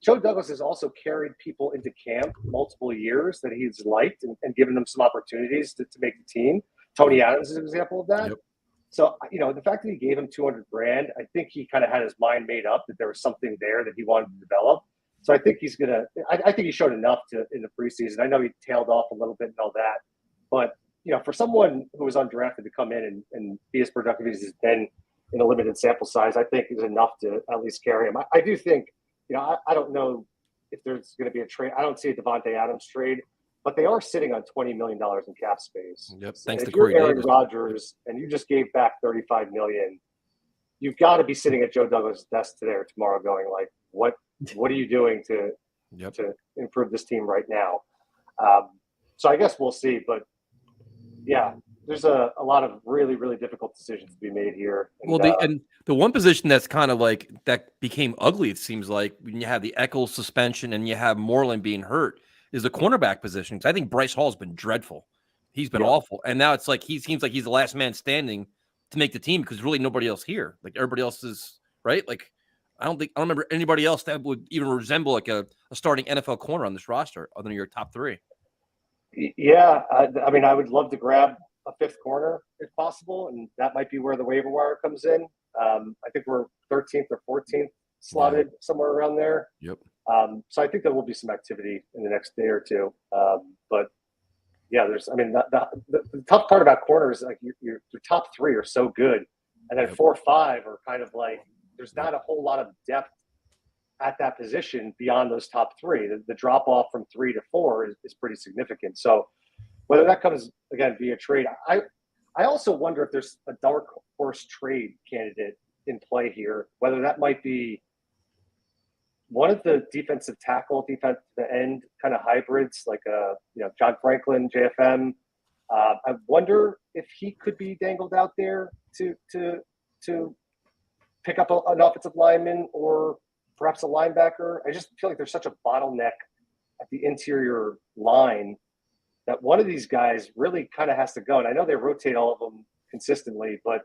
Joe Douglas has also carried people into camp multiple years that he's liked and given them some opportunities to make the team. Tony Adams is an example of that. Yep. So, the fact that he gave him $200,000, I think he kind of had his mind made up that there was something there that he wanted to develop. So I think he's gonna. I think he showed enough in the preseason. I know he tailed off a little bit and all that, but for someone who was undrafted to come in and be as productive as he's been in a limited sample size, I think is enough to at least carry him. I do think. I don't know if there's going to be a trade. I don't see a Devontae Adams trade, but they are sitting on $20 million in cap space. Yep. So Thanks to if you're Corey Aaron Davis. Rodgers and you just gave back $35 million, you've got to be sitting at Joe Douglas' desk today or tomorrow, going like, what are you doing to improve this team right now? So I guess we'll see. But yeah, there's a lot of really, really difficult decisions to be made here. And, the one position that's kind of like that became ugly, it seems like, when you have the Eccles suspension and you have Moreland being hurt, is the cornerback position. Because I think Bryce Hall's been dreadful. He's been awful. And now it's like he seems like he's the last man standing to make the team because really nobody else here. Like everybody else is right. Like I don't remember anybody else that would even resemble like a starting NFL corner on this roster other than your top three. Yeah, I mean, I would love to grab a fifth corner if possible, and that might be where the waiver wire comes in. I think we're 13th or 14th slotted somewhere around there. Yep. So I think there will be some activity in the next day or two. But yeah, the tough part about corners, like your top three are so good, and then 4 or 5 are kind of like there's not a whole lot of depth at that position beyond those top three. The drop off from 3 to 4 is pretty significant. So whether that comes again via trade, I also wonder if there's a dark horse trade candidate in play here, whether that might be one of the defensive end kind of hybrids, like John Franklin, JFM. I wonder if he could be dangled out there to pick up an offensive lineman or perhaps a linebacker. I just feel like there's such a bottleneck at the interior line that one of these guys really kind of has to go. And I know they rotate all of them consistently, but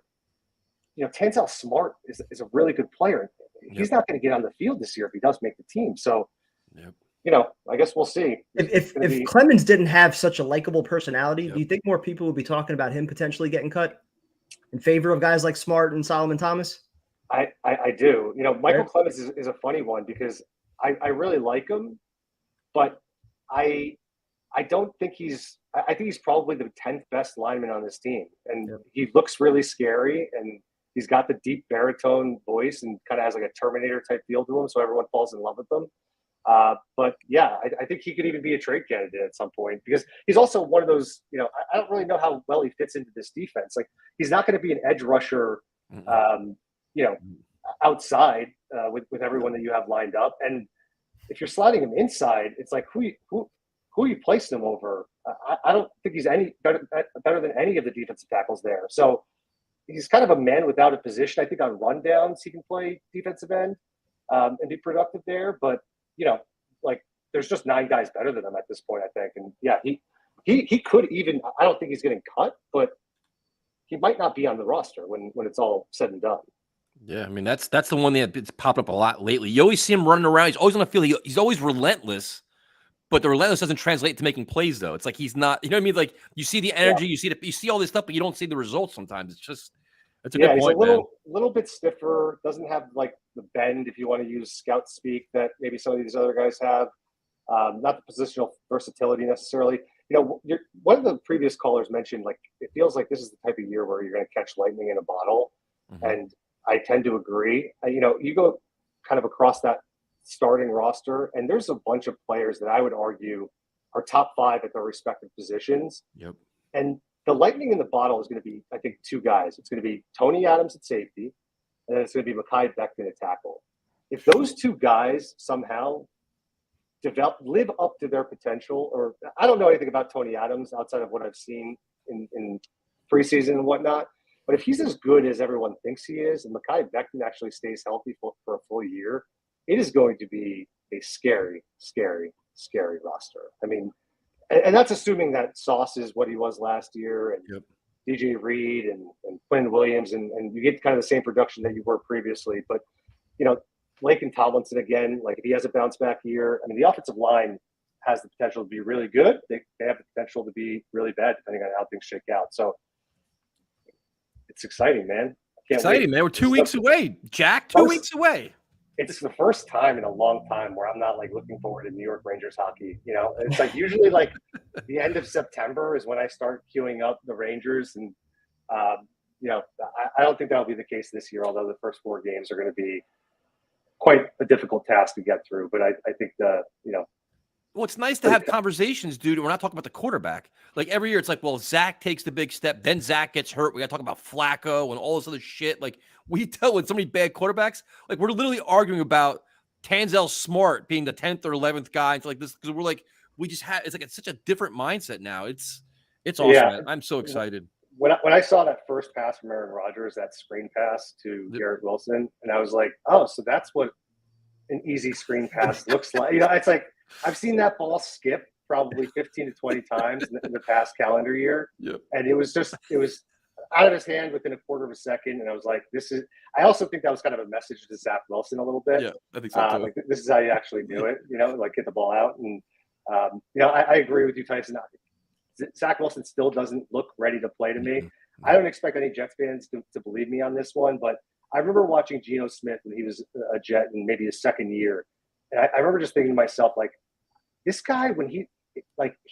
Tanzel Smart is a really good player. He's not going to get on the field this year if he does make the team. So, I guess we'll see. If Clemens didn't have such a likable personality, do you think more people would be talking about him potentially getting cut in favor of guys like Smart and Solomon Thomas? I do. Michael Clemens is a funny one because I really like him, but I don't think I think he's probably the 10th best lineman on this team. And he looks really scary, and he's got the deep baritone voice and kind of has like a Terminator type feel to him. So everyone falls in love with him. But yeah, I think he could even be a trade candidate at some point because he's also one of those, I don't really know how well he fits into this defense. Like he's not going to be an edge rusher, outside with everyone that you have lined up. And if you're sliding him inside, it's like who are you placing him over? I don't think he's any better than any of the defensive tackles there. So he's kind of a man without a position. I think on rundowns he can play defensive end and be productive there. But there's just 9 guys better than him at this point, I think. And yeah, he could even. I don't think he's getting cut, but he might not be on the roster when it's all said and done. Yeah, I mean that's the one that's popped up a lot lately. You always see him running around. He's always on the field. He's always relentless. But the relentless doesn't translate to making plays, though. It's like he's not. You know what I mean? Like you see the energy, you see all this stuff, but you don't see the results sometimes. It's a good point, he's a little bit stiffer. Doesn't have like the bend, if you want to use scout speak, that maybe some of these other guys have. Not the positional versatility necessarily. One of the previous callers mentioned like it feels like this is the type of year where you're going to catch lightning in a bottle, and I tend to agree. You go kind of across that starting roster, and there's a bunch of players that I would argue are top 5 at their respective positions. Yep. And the lightning in the bottle is going to be, I think, 2 guys. It's going to be Tony Adams at safety, and then it's going to be Mekhi Becton at tackle. If those 2 guys somehow live up to their potential. Or I don't know anything about Tony Adams outside of what I've seen in preseason and whatnot. But if he's as good as everyone thinks he is, and Mekhi Becton actually stays healthy for a full year, it is going to be a scary, scary, scary roster. I mean, and that's assuming that Sauce is what he was last year, and DJ Reed and Quinn Williams, and you get kind of the same production that you were previously. But, you know, Laken Tomlinson again, like if he has a bounce back year, I mean, the offensive line has the potential to be really good. They have the potential to be really bad depending on how things shake out. So it's exciting, man. Exciting, man. We're 2 weeks away, Jack. 2 weeks away. It's the first time in a long time where I'm not like looking forward to New York Rangers hockey. You know, it's like usually like the end of September is when I start queuing up the Rangers, and you know, I don't think that'll be the case this year. Although the first 4 games are going to be quite a difficult task to get through, but I think well, it's nice to have conversations, dude. We're not talking about the quarterback. Like every year, it's like, well, Zach takes the big step, then Zach gets hurt. We got to talk about Flacco and all this other shit. Like we dealt with so many bad quarterbacks. Like we're literally arguing about Tanzel Smart being the 10th or 11th guy. It's like this because we're like it's such a different mindset now. It's awesome. Yeah. Man. I'm so excited. When I saw that first pass from Aaron Rodgers, that screen pass to Garrett Wilson, and I was like, oh, so that's what an easy screen pass looks like. You know, it's like I've seen that ball skip probably 15 to 20 times in the past calendar year. Yep. And it was out of his hand within a quarter of a second. And I was like, I also think that was kind of a message to Zach Wilson a little bit. Yeah, I think so too. Like this is how you actually do it, you know, like get the ball out. And, you know, I agree with you, Tyson. Zach Wilson still doesn't look ready to play to me. I don't expect any Jets fans to believe me on this one, but I remember watching Geno Smith when he was a Jet in maybe his second year. And I remember just thinking to myself, like, this guy, when he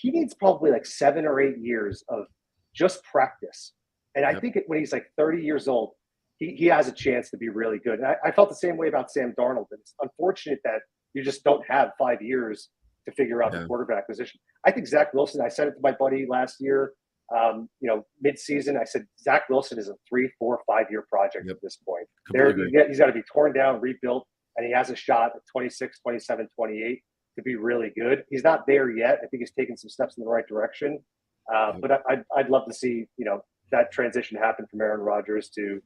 needs probably like 7 or 8 years of just practice. And I think when he's like 30 years old, he has a chance to be really good. And I felt the same way about Sam Darnold. It's unfortunate that you just don't have 5 years to figure out the quarterback position. I think Zach Wilson, I said it to my buddy last year, you know, mid-season, I said, Zach Wilson is a 3, 4, 5-year project at this point. He's got to be torn down, rebuilt, and he has a shot at 26, 27, 28 to be really good. He's not there yet. I think he's taken some steps in the right direction. But I'd love to see, you know, that transition happen from Aaron Rodgers to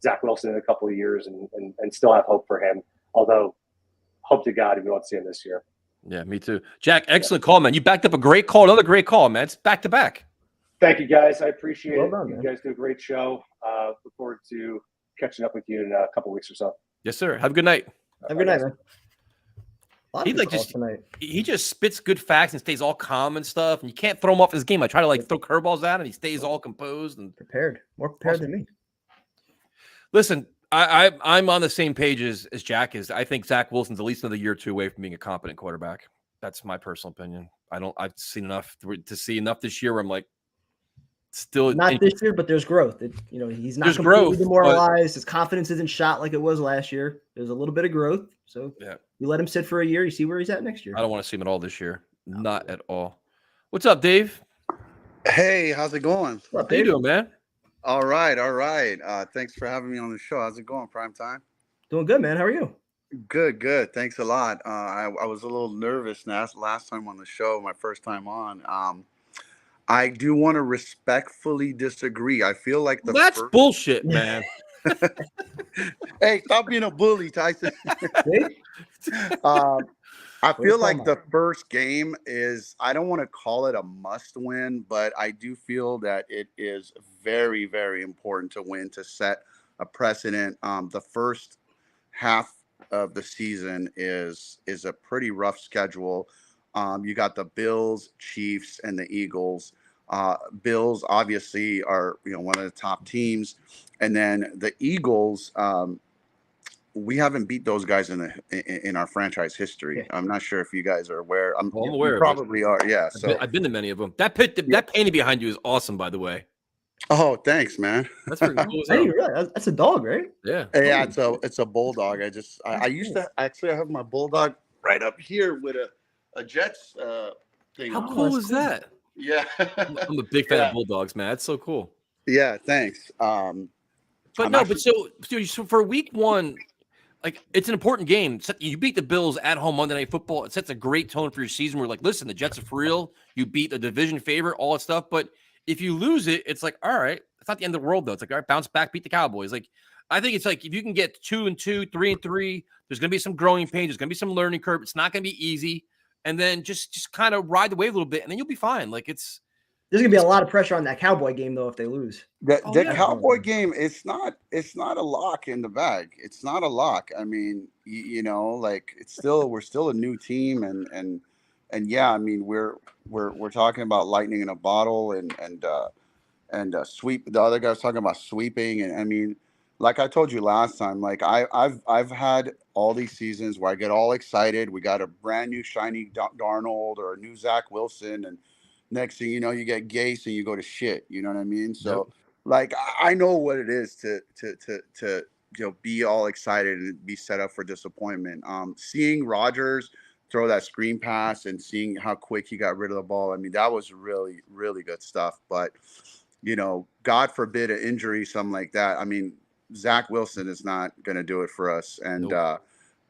Zach Wilson in a couple of years and still have hope for him. Although, hope to God we won't see him this year. Yeah, me too. Jack, excellent call, man. You backed up a great call. Another great call, man. It's back to back. Thank you, guys. I appreciate it. Done, you man. guys do a great show. Look forward to catching up with you in a couple weeks or so. Yes, sir. Have a good night. Have a good night, man. He just spits good facts and stays all calm and stuff. And you can't throw him off his game. I try to like throw curveballs at him. He stays all composed and more prepared than me. Listen, I'm on the same page as Jack is. I think Zach Wilson's at least another year or two away from being a competent quarterback. That's my personal opinion. I've seen enough to see enough this year where I'm like, still not this year, but there's growth. You know, he's not there's completely growth, demoralized. His confidence isn't shot like it was last year. There's a little bit of growth. So yeah, you let him sit for a year. You see where he's at next year. I don't want to see him at all this year. Not at all. What's up, Dave? Hey, how's it going? What are you doing, man? All right. Thanks for having me on the show. How's it going, Prime Time? Doing good, man. How are you? Good. Thanks a lot. I was a little nervous last time on the show, my first time on. I do want to respectfully disagree. I feel like that's bullshit, man. Hey, stop being a bully, Tyson. I feel like the first game is, I don't want to call it a must win, but I do feel that it is very, very important to win, to set a precedent. The first half of the season is a pretty rough schedule. You got the Bills, Chiefs, and the Eagles. Bills obviously are, you know, one of the top teams, and then the Eagles. We haven't beat those guys in our franchise history. I'm not sure if you guys are aware. I'm aware. You probably are. Yeah. So I've been to many of them. That painting behind you is awesome, by the way. Oh, thanks, man. That's pretty cool. That's a dog, right? Yeah. Yeah, it's a bulldog. I used to I have my bulldog right up here with a Jets thing. How cool is that? Yeah. I'm a big fan of bulldogs, man. That's so cool. Yeah, thanks. So for week one, like it's an important game. You beat the Bills at home Monday Night Football. It sets a great tone for your season. We're like, listen, the Jets are for real. You beat the division favorite, all that stuff. But if you lose it, it's like, all right, it's not the end of the world though. It's like, all right, bounce back, beat the Cowboys. Like, I think it's like if you can get 2-2, 3-3, there's gonna be some growing pains. There's gonna be some learning curve. It's not gonna be easy. And then just kind of ride the wave a little bit, and then you'll be fine. Like there's gonna be a lot of pressure on that Cowboy game though if they lose. The Cowboy game, it's not a lock in the bag. It's not a lock. I mean, you know, like we're still a new team, and yeah, I mean we're talking about lightning in a bottle and sweep. The other guy's talking about sweeping, and I mean, like I told you last time, like I've had all these seasons where I get all excited. We got a brand new shiny Darnold or a new Zach Wilson, and next thing you know, you get Gase and you go to shit. You know what I mean? So, like, I know what it is to be all excited and be set up for disappointment. Seeing Rodgers throw that screen pass and seeing how quick he got rid of the ball, I mean, that was really, really good stuff. But, you know, God forbid an injury, something like that. I mean, Zach Wilson is not going to do it for us. And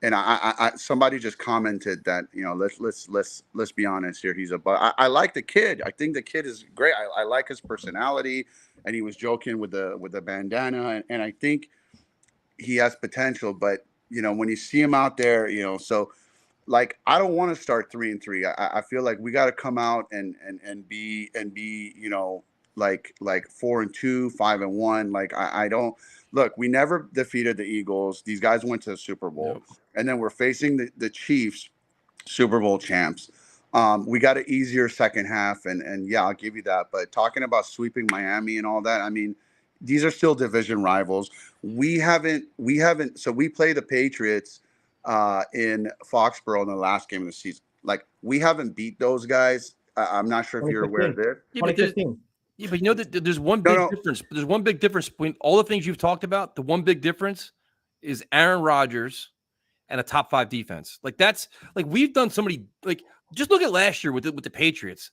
and I somebody just commented that, you know, let's be honest here. But I like the kid. I think the kid is great. I like his personality, and he was joking with the bandana, and I think he has potential. But you know, when you see him out there, you know, so like I don't want to start 3-3. I feel like we got to come out and be you know, like 4-2, 5-1. Like I don't. Look, we never defeated the Eagles. These guys went to the Super Bowl. Yep. And then we're facing the Chiefs, Super Bowl champs. We got an easier second half, and yeah, I'll give you that. But talking about sweeping Miami and all that, I mean, these are still division rivals. We haven't. So we play the Patriots in Foxborough in the last game of the season. Like, we haven't beat those guys. I'm not sure if you're aware of this. Yeah, but you know that there's one big difference. There's one big difference between all the things you've talked about. The one big difference is Aaron Rodgers and a top 5 defense. Like that's like we've done so many. Like just look at last year with the Patriots.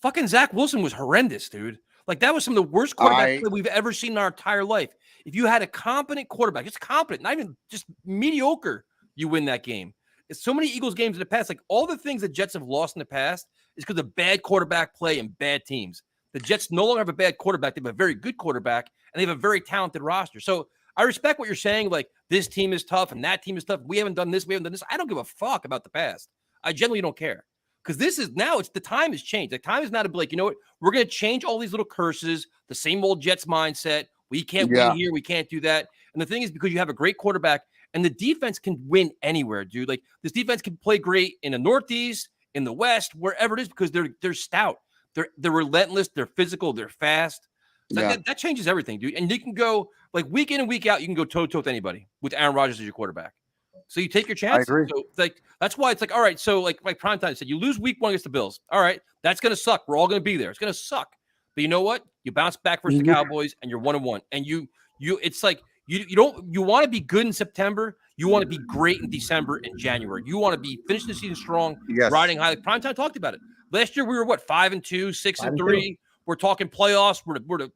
Fucking Zach Wilson was horrendous, dude. Like that was some of the worst quarterback play we've ever seen in our entire life. If you had a competent quarterback, just competent, not even just mediocre, you win that game. It's so many Eagles games in the past. Like all the things the Jets have lost in the past is because of bad quarterback play and bad teams. The Jets no longer have a bad quarterback. They have a very good quarterback, and they have a very talented roster. So I respect what you're saying. Like, this team is tough, and that team is tough. We haven't done this. We haven't done this. I don't give a fuck about the past. I generally don't care. Because this is now, it's the time has changed. The time is now to be like, you know what? We're going to change all these little curses, the same old Jets mindset. We can't win here. We can't do that. And the thing is, because you have a great quarterback, and the defense can win anywhere, dude. Like, this defense can play great in the Northeast, in the West, wherever it is, because they're stout. They're relentless. They're physical. They're fast. So that changes everything, dude. And you can go like week in and week out. You can go toe to toe with anybody with Aaron Rodgers as your quarterback. So you take your chance. I agree. So like that's why it's like all right. So like Primetime said, you lose week 1 against the Bills. All right, that's gonna suck. We're all gonna be there. It's gonna suck. But you know what? You bounce back versus the Cowboys, and you're 1-1. And you it's like you want to be good in September. You want to be great in December and January. You want to be finishing the season strong, riding high. Primetime talked about it. Last year we were 5-2, 6-3. We're talking playoffs. We're the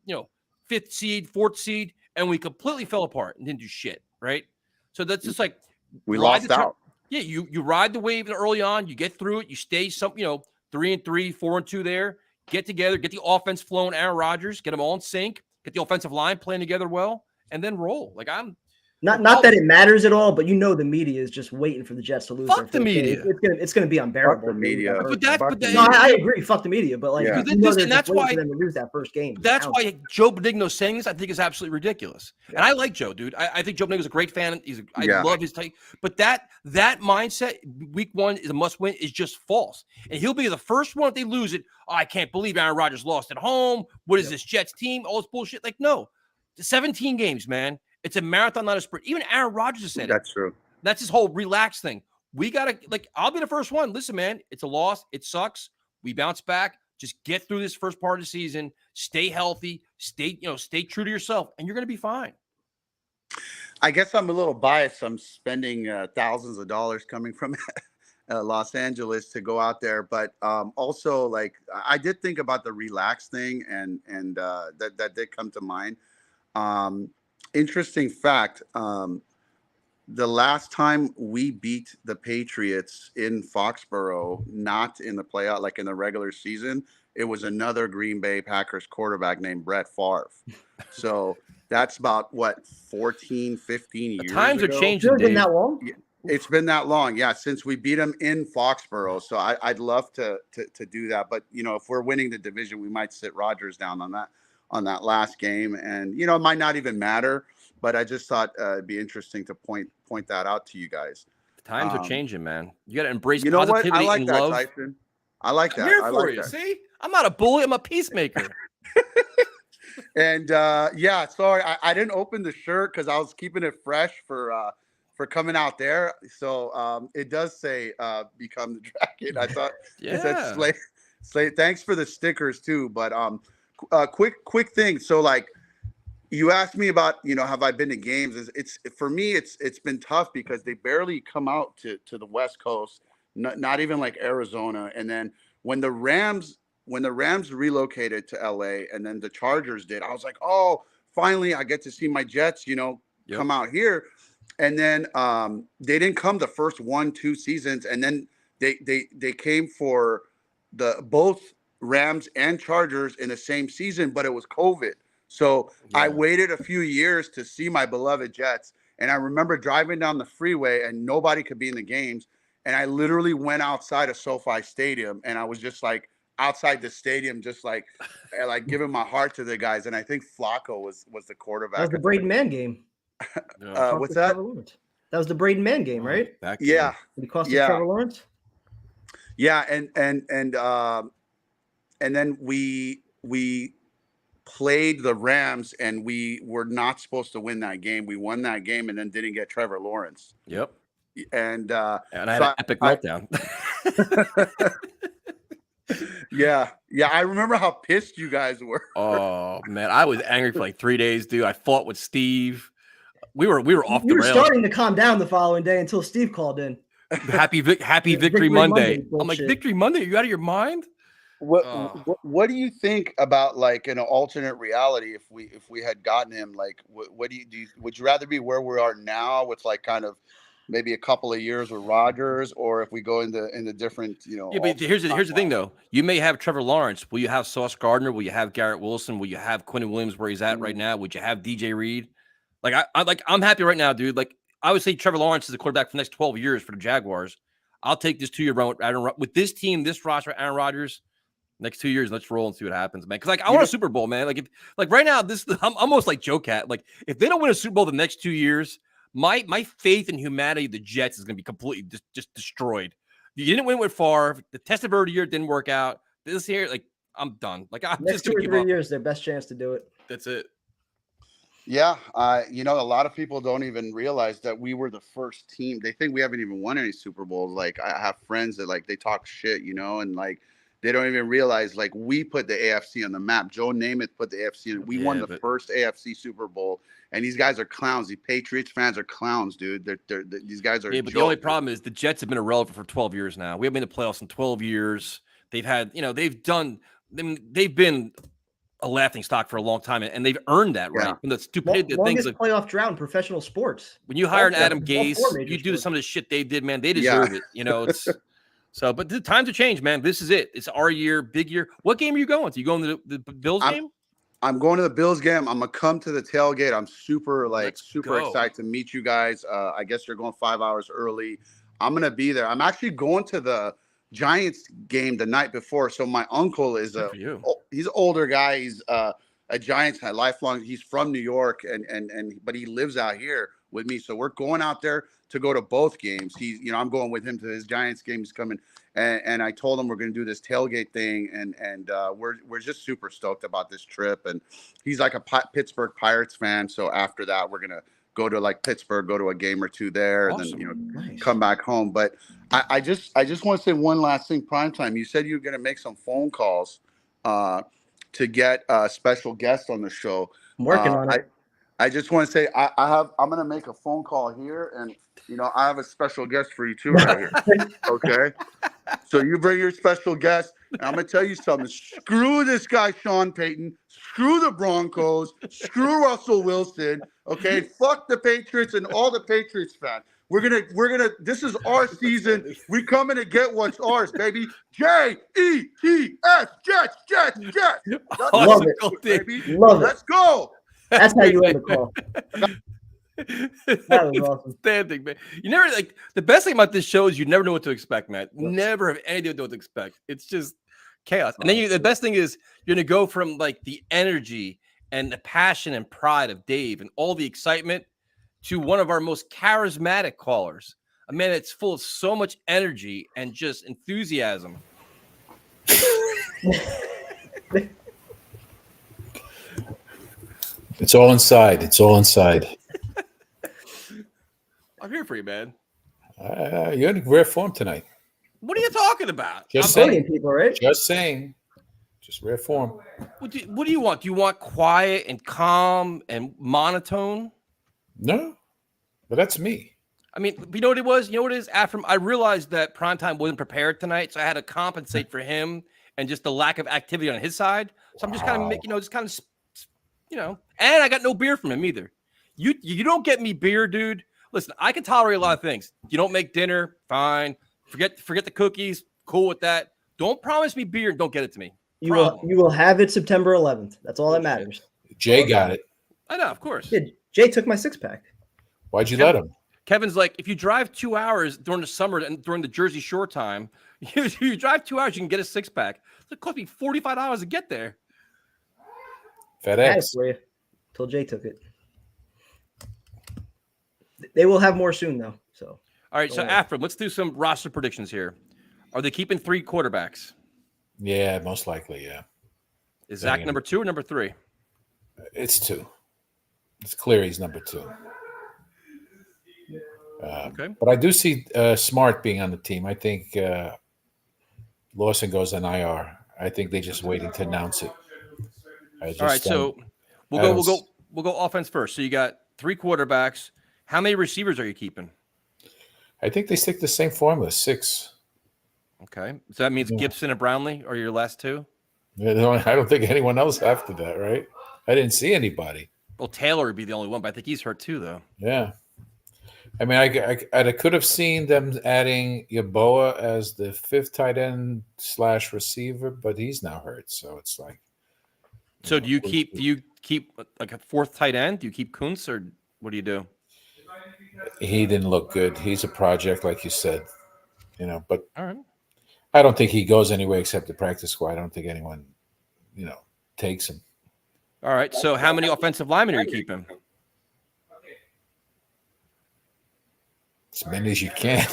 5th seed, 4th seed, and we completely fell apart and didn't do shit. Right. So that's just like we lost out. Yeah, you ride the wave early on. You get through it. You stay 3-3, 4-2 there. Get together. Get the offense flowing. Aaron Rodgers. Get them all in sync. Get the offensive line playing together well, and then roll. Like Not that it matters at all, but the media is just waiting for the Jets to lose. Fuck the media. It's gonna be unbearable. Fuck the media. I agree. Fuck the media, but and that's why them to lose that first game. That's why Joe Benigno saying this, I think, is absolutely ridiculous. Yeah. And I like Joe, dude. I think Joe Benigno's a great fan. I love his take. But that mindset, week 1 is a must win, is just false. And he'll be the first one if they lose it. Oh, I can't believe Aaron Rodgers lost at home. What is this Jets team? All this bullshit. Like, no, 17 games, man. It's a marathon, not a sprint. Even Aaron Rodgers has said That's true. That's his whole relax thing. We got to, I'll be the first one. Listen, man, it's a loss. It sucks. We bounce back. Just get through this first part of the season. Stay healthy. Stay true to yourself, and you're going to be fine. I guess I'm a little biased. I'm spending thousands of dollars coming from Los Angeles to go out there. But also, I did think about the relax thing, and that did come to mind. Interesting fact, the last time we beat the Patriots in Foxborough, not in the playoff, like in the regular season, it was another Green Bay Packers quarterback named Brett Favre. So that's about what, 14, 15 years Times ago? are changing. It's been Dave. that long? It's been that long, yeah, since we beat them in Foxborough. So I'd love to do that, but you know, if we're winning the division, we might sit Rodgers down on that last game, and you know, it might not even matter. But I just thought it'd be interesting to point that out to you guys. Times are changing, man. You got to embrace You know what? positivity I like and that, love. Tyson. I like that. I'm here I for like you. that. See, I'm not a bully. I'm a peacemaker. And yeah, sorry, I didn't open the shirt because I was keeping it fresh for coming out there. So it does say "Become the Dragon." I thought it said Slay. Thanks for the stickers too. But quick thing. So like, you asked me about, you know, have I been to games? It's for me, it's been tough because they barely come out to the West Coast, not even like Arizona. And then when the Rams relocated to LA and then the Chargers did, I was like, oh, finally I get to see my Jets, you know, come out here. And then they didn't come the first 1-2 seasons, and then they came for both Rams and Chargers in the same season, but it was COVID. So I waited a few years to see my beloved Jets. And I remember driving down the freeway and nobody could be in the games. And I literally went outside of SoFi Stadium and I was just like outside the stadium, just like giving my heart to the guys. And I think Flacco was the quarterback. That was the Braden Mann game. What's that? That was the Braden Mann game, right? Yeah. Did he cost Trevor Lawrence? Yeah. And then we played the Rams and we were not supposed to win that game. We won that game and then didn't get Trevor Lawrence. Yep. And I had an epic meltdown. Yeah. I remember how pissed you guys were. Oh man, I was angry for like 3 days, dude. I fought with Steve. We were off the You were rails. starting to calm down the following day until Steve called in. Happy Victory Monday. I'm like, Victory Monday? Are you out of your mind? What do you think about like an alternate reality if we had gotten him? Like, what do you would you rather be where we are now with like kind of maybe a couple of years with Rodgers, or if we go into different, you know? Yeah, but here's the thing though. You may have Trevor Lawrence. Will you have Sauce Gardner? Will you have Garrett Wilson? Will you have Quentin Williams where he's at right now? Would you have DJ Reed? Like I'm happy right now, dude. Like I would say Trevor Lawrence is the quarterback for the next 12 years for the Jaguars. I'll take this 2-year run with this team, this roster, Aaron Rodgers. Next 2 years, let's roll and see what happens, man. Because like I want a Super Bowl, man. Like right now, I'm almost like Joe Cat. Like if they don't win a Super Bowl the next 2 years, my faith in humanity, of the Jets, is going to be completely just destroyed. You didn't win with Favre. The tested bird year didn't work out. This year, like I'm done. Like I'm next just 2 or 3 years, their best chance to do it. That's it. Yeah, you know, a lot of people don't even realize that we were the first team. They think we haven't even won any Super Bowls. Like I have friends that like they talk shit, you know, and like they don't even realize like we put the AFC on the map. Joe Namath put the AFC in. We won the first AFC Super Bowl, and these guys are clowns. The Patriots fans are clowns, dude. These guys are. Yeah, but the only problem is the Jets have been irrelevant for 12 years now. We haven't been in the playoffs in 12 years. They've had, you know, they've been a laughing stock for a long time, and they've earned that, right? From the stupid things like playoff drought in professional sports. When you hire an Adam Gase, you do some of the shit they did, man. They deserve it. You know, it's so. But the times have changed, man. This is it. It's our year, big year. What game are you going to? You going to the Bills game? I'm going to the Bills game. I'm gonna come to the tailgate. I'm super excited to meet you guys. I guess you're going 5 hours early. I'm gonna be there. I'm actually going to the Giants game the night before. So my uncle is he's an older guy. He's a Giants guy, lifelong. He's from New York but he lives out here with me. So we're going out there to go to both games. I'm going with him to his Giants game. He's coming, and I told him we're going to do this tailgate thing, and we're just super stoked about this trip. And he's like a Pittsburgh Pirates fan. So after that, we're gonna go to like Pittsburgh, go to a game or two there, awesome. And then come back home. But I just want to say one last thing. Primetime, you said you were going to make some phone calls to get a special guest on the show. I'm working on it. I just want to say I'm going to make a phone call here, and I have a special guest for you too right here. Okay. So you bring your special guest. And I'm gonna tell you something. Screw this guy, Sean Payton. Screw the Broncos. Screw Russell Wilson. Okay, fuck the Patriots and all the Patriots fans. We're gonna. This is our season. We coming to get what's ours, baby. Jets, Jets. Let's Love go, it. baby. Love it. Let's go. That's how you end the call. That was awesome. Outstanding, man. You never like the best thing about this show is you never know what to expect, man. Never have any idea what to expect. It's just chaos. And then the best thing is you're gonna go from like the energy and the passion and pride of Dave and all the excitement to one of our most charismatic callers, a man that's full of so much energy and just enthusiasm. It's all inside. It's all inside. I'm here for you, man. You're in rare form tonight. What are you talking about? Just saying. People, right? Just saying. Just rare form. What do you want? Do you want quiet and calm and monotone? No, but that's me. I mean, you know what it was? You know what it is? After I realized that Primetime wasn't prepared tonight, so I had to compensate for him and just the lack of activity on his side. So I'm just kind of, and I got no beer from him either. You don't get me beer, dude. Listen, I can tolerate a lot of things. You don't make dinner, fine. Forget the cookies, cool with that. Don't promise me beer and don't get it to me. You will have it September 11th. That's all that matters. Jay got it. I know, of course. Yeah, Jay took my 6-pack. Why'd you let him? Kevin's like, if you drive 2 hours during the summer and during the Jersey Shore time, you drive 2 hours, you can get a 6-pack. It cost me $45 to get there. FedEx. For you. Till Jay took it. They will have more soon, though. So, all right. So, Afra, let's do some roster predictions here. Are they keeping 3 quarterbacks? Yeah, most likely. Yeah. Is Zach number 2 or number 3? It's 2. It's clear he's number 2. Okay. But I do see Smart being on the team. I think Lawson goes on IR. I think they're just waiting to announce it. All right. So we'll go offense first. So you got 3 quarterbacks. How many receivers are you keeping? I think they stick the same formula, 6. Okay. So that means Gibson and Brownlee are your last 2? I don't think anyone else after that, right? I didn't see anybody. Well, Taylor would be the only one, but I think he's hurt too, though. Yeah. I mean, I could have seen them adding Yeboah as the 5th tight end / receiver, but he's now hurt, so it's like. So do you keep like a 4th tight end? Do you keep Kuntz or what do you do? He didn't look good. He's a project, like you said, But all right. I don't think he goes anywhere except the practice squad. I don't think anyone, takes him. All right. So how many offensive linemen are you keeping? As many as you can.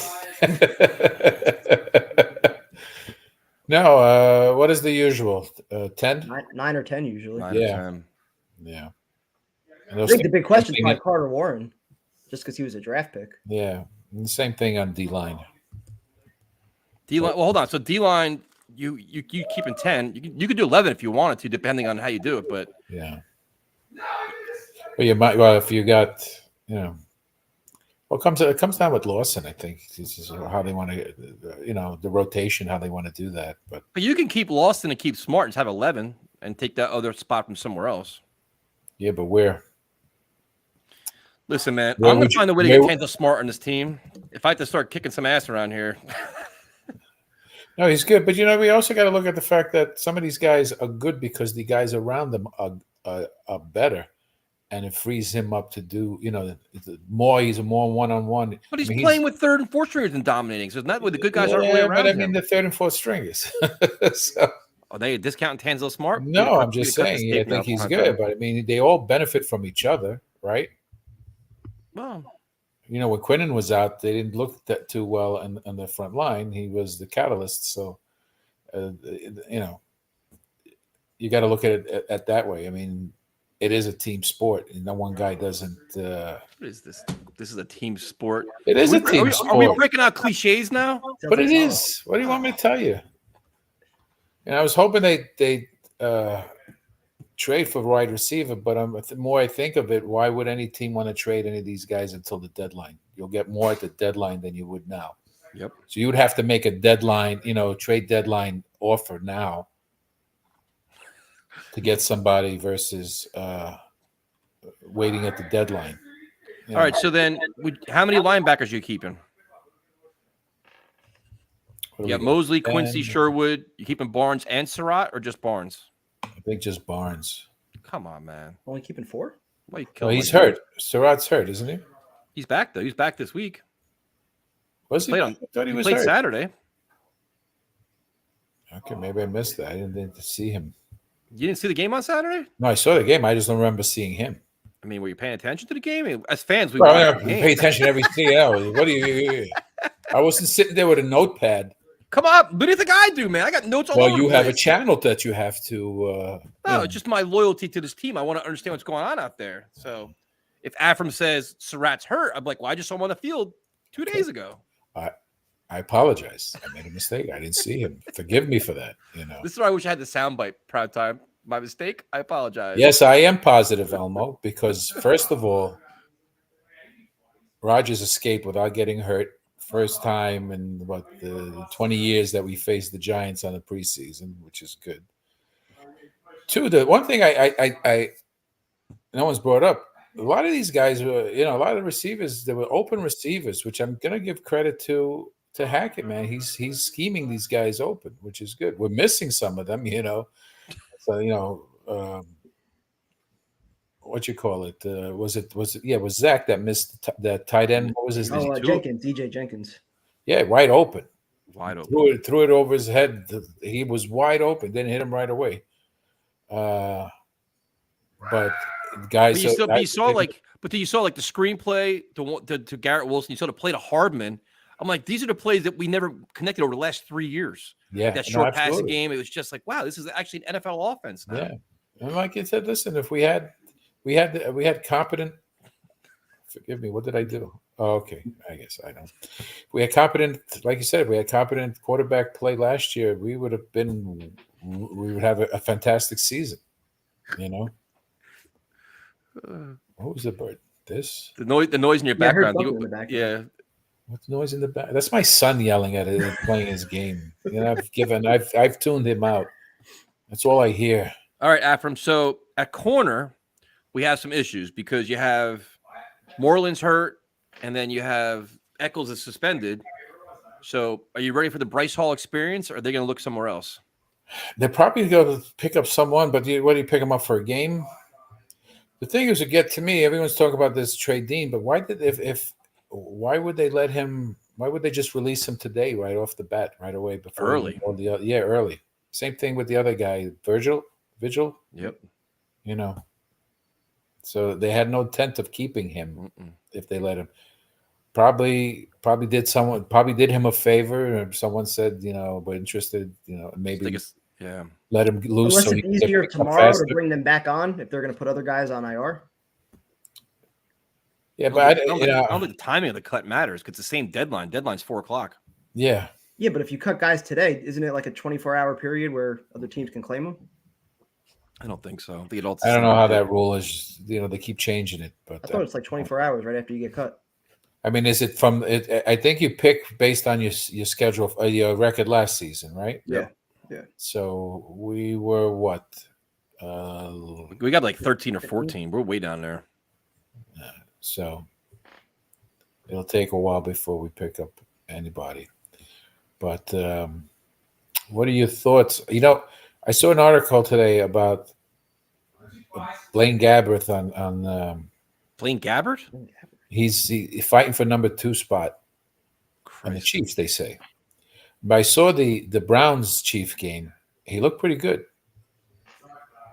No, what is the usual? 10? 9 or 10 usually. 9 or 10. Yeah. I think the big question is probably Carter Warren, just because he was a draft pick. Yeah. And the same thing on D-line. D-line. Well, hold on. So D-line, you keeping 10. You could do 11 if you wanted to, depending on how you do it. But yeah. Well, you might. Well, if you got, well, it comes down with Lawson. I think this is how they want to, the rotation, how they want to do that. But you can keep Lawson and keep Smart and just have 11 and take that other spot from somewhere else. Yeah, but where? Listen, man, I'm going to find a way to get Tantal Smart on this team. If I have to start kicking some ass around here. No, he's good. But, we also got to look at the fact that some of these guys are good because the guys around them are better. And it frees him up to do, he's a more one-on-one. But he's playing with 3rd and 4th stringers and dominating. So it's not where the good guys aren't really around. But I mean, the 3rd and 4th stringers. So. Are they discounting Tanzel Smart? No, I'm just saying. I think he's good. But I mean, they all benefit from each other, right? Well, when Quinnen was out, they didn't look that too well on the front line. He was the catalyst. So, you got to look at it at that way. I mean, it is a team sport, and no one guy doesn't. What is this? This is a team sport. It is a team sport. Are we breaking out cliches now? But it is. What do you want me to tell you? And I was hoping they trade for wide receiver, but the more I think of it, why would any team want to trade any of these guys until the deadline? You'll get more at the deadline than you would now. Yep. So you would have to make a deadline, trade deadline offer now to get somebody versus waiting at the deadline. All right. So then, how many linebackers are you keeping? You got Mosley, Quincy, Sherwood. You keeping Barnes and Surratt, or just Barnes? I think just Barnes. Come on, man. Only keeping 4? Well, he's hurt. Surratt's hurt, isn't he? He's back though. He's back this week. Was he? I thought he was played hurt. Saturday. Okay, maybe I missed that. I didn't see him. You didn't see the game on Saturday? No, I saw the game. I just don't remember seeing him. I mean, were you paying attention to the game? As fans, we pay attention to everything else. What do you? I wasn't sitting there with a notepad. Come on, what do you think I do, man? I got notes all over. Well, you the have a place. channel that you have to. No, it's just my loyalty to this team. I want to understand what's going on out there. So, if Afram says Surratt's hurt, I'm like, well, I just saw him on the field 2 days ago. I apologize. I made a mistake. I didn't see him. Forgive me for that. This is why I wish I had the soundbite. Proud time. My mistake. I apologize. Yes, I am positive, Elmo, because first of all, Rodgers escaped without getting hurt. First time in the 20 years that we faced the Giants on the preseason, which is good. Two, the one thing I no one's brought up. A lot of these guys were, a lot of the receivers, they were open receivers, which I'm gonna give credit to Hackett, man. He's scheming these guys open, which is good. We're missing some of them, So what you call it? Was Zach that missed that tight end? What was his name? Jenkins, DJ Jenkins. Yeah, wide open. Wide open. Threw it over his head. He was wide open. Didn't hit him right away. But guys, you saw the screenplay to Garrett Wilson. You saw the play to Hardman. I'm like, these are the plays that we never connected over the last 3 years. Yeah, that short passing game. It was just like, wow, this is actually an NFL offense now. Yeah, and like you said, listen, if we had competent. Forgive me. What did I do? Oh, okay. I guess I don't. We had competent, like you said, we had competent quarterback play last year. We would have a fantastic season. What was the bird? This? The noise in your background. Yeah. What's noise in the back? That's my son yelling at it and playing his game. I've tuned him out. That's all I hear. All right, Afram. So at corner, we have some issues because you have Moreland's hurt, and then you have Eccles is suspended. So are you ready for the Bryce Hall experience, or are they going to look somewhere else? They're probably going to pick up someone, but what do you pick them up for a game? The thing is, everyone's talking about this trade Dean, but why would they let him? Why would they just release him today, right off the bat, right away before early? Early. Same thing with the other guy, Vigil. Yep. So they had no intent of keeping him if they let him. Probably did him a favor, or someone said, we're interested, maybe let him loose. Unless it's easier tomorrow to bring them back on if they're going to put other guys on IR. Yeah, but I don't think the timing of the cut matters because it's the same deadline. Deadline's 4:00. Yeah. Yeah, but if you cut guys today, isn't it like a 24-hour period where other teams can claim them? I don't think so. I don't know how that rule is. They keep changing it, but I thought it's like 24 hours right after you get cut. I mean, is it from it? I think you pick based on your schedule, your record last season, right? Yeah. So we were what? We got like 13 or 14. We're way down there. So it'll take a while before we pick up anybody. But what are your thoughts? I saw an article today about Blaine Gabbert on Blaine Gabbert. He's fighting for number 2 spot on the Chiefs, they say. But I saw the Browns Chief game. He looked pretty good.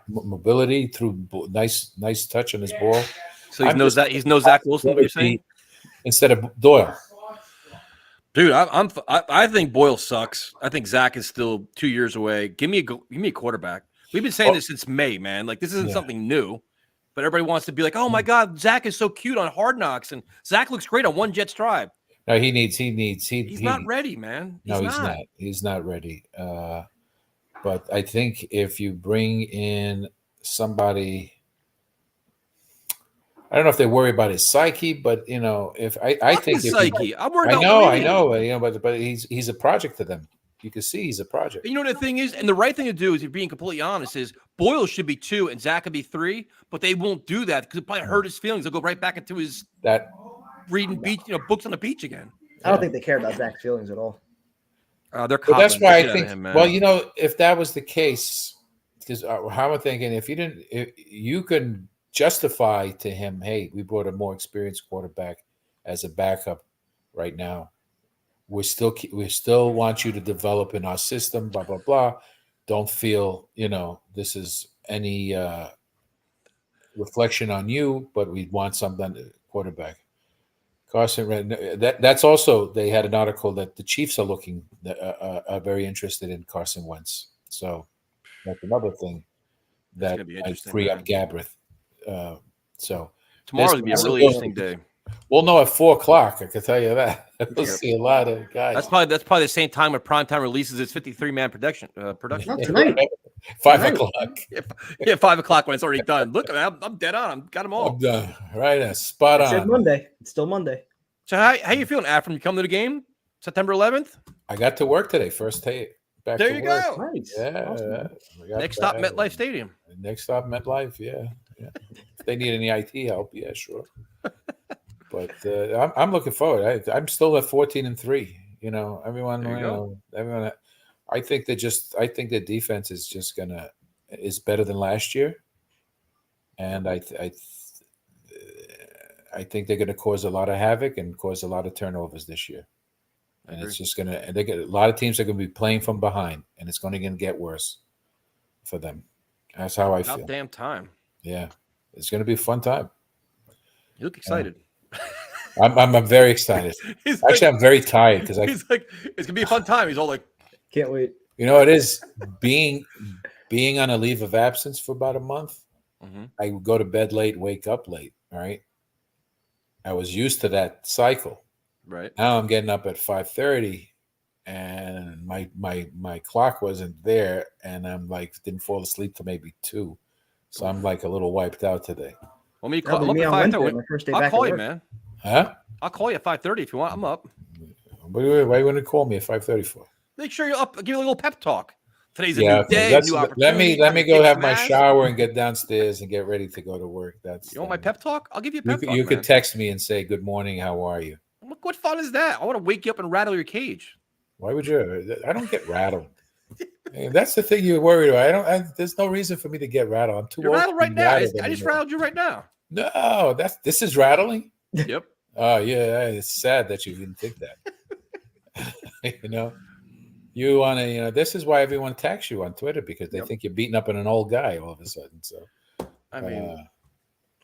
Mobility through nice touch on his ball. So he's no Zach Wilson. What you're saying? Instead of Doyle. Dude, I think Boyle sucks. I think Zach is still 2 years away. Give me a quarterback. We've been saying this since May, man. Like this isn't something new, but everybody wants to be like, oh my God, Zach is so cute on Hard Knocks, and Zach looks great on One Jets Tribe. No, he's not ready, man. He's not. He's not ready. But I think if you bring in somebody, I don't know if they worry about his psyche, but you know, if I Fuck think his if psyche. I'm worried I about know, winning. you know, but he's a project to them. You can see he's a project. You know what the thing is, and the right thing to do is, if you're being completely honest, is Boyle should be 2 and Zach could be 3, but they won't do that because it probably hurt his feelings. They'll go right back into his reading beach, books on the beach again. I don't think they care about Zach's feelings at all. They're But that's why I confident think. in him, man. Well, you know, if that was the case, because how I'm thinking, if you can justify to him, hey, we brought a more experienced quarterback as a backup right now. We still want you to develop in our system, blah blah blah. Don't feel, you know, this is any reflection on you, but we want something quarterback. Carson, that's also, they had an article that the Chiefs are looking are very interested in Carson Wentz. So that's another thing that might free up Gabreth. So tomorrow's gonna be a really interesting day. We'll know at 4:00. I can tell you that. We'll see a lot of guys. That's probably the same time when Primetime releases its 53-man production. Not tonight. 5:00. Yeah, 5:00 when it's already done. Look, I'm dead on. I'm got them all. I'm done. Right, spot I on. said Monday. It's still Monday. So how you feeling, Afram? You come to the game September 11th? I got to work today. First day back. There to you work. go. Nice. Yeah. Awesome. Next stop, MetLife Stadium. Next stop, MetLife. Yeah. If they need any IT help, yeah, sure. But I'm looking forward. I'm still at 14-3. You know, everyone. Everyone. I think the defense is just is better than last year, and I think they're gonna cause a lot of havoc and cause a lot of turnovers this year. And it's just a lot of teams are gonna be playing from behind, and it's gonna get worse for them. That's how I feel. About damn time. Yeah, it's gonna be a fun time. You look excited. I'm very excited. Actually, I'm very tired because he's like, it's gonna be a fun time. He's all like, can't wait. You know, it is being on a leave of absence for about a month. Mm-hmm. I would go to bed late, wake up late. All right. I was used to that cycle. Right. Now I'm getting up at 5:30, and my clock wasn't there, and I'm like didn't fall asleep till maybe 2, so I'm like a little wiped out today. Well, me That'll call be me on Wednesday, my first day I'll back call at you, work. man. Huh? I'll call you at 5:30 if you want. I'm up. Why you want to call me at 5:30 for? Make sure you're up. Give you a little pep talk. Today's a Yeah, new day, that's- new let opportunity. me go have my Smash. shower and get downstairs and get ready to go to work. That's You want my pep talk? I'll give you a pep talk. you man. could text me and say good morning. How are you? What fun is that? I want to wake you up and rattle your cage. Why would you? I don't get rattled. Hey, that's the thing you're worried about. There's no reason for me to get rattled. I'm too You're old. rattled to be right now. I rattled just anymore. rattled you right now. No, this is rattling. Yep. Oh yeah, it's sad that you didn't think that. You know, you want to. You know, this is why everyone attacks you on Twitter because they think you're beating up on an old guy all of a sudden. So, I mean,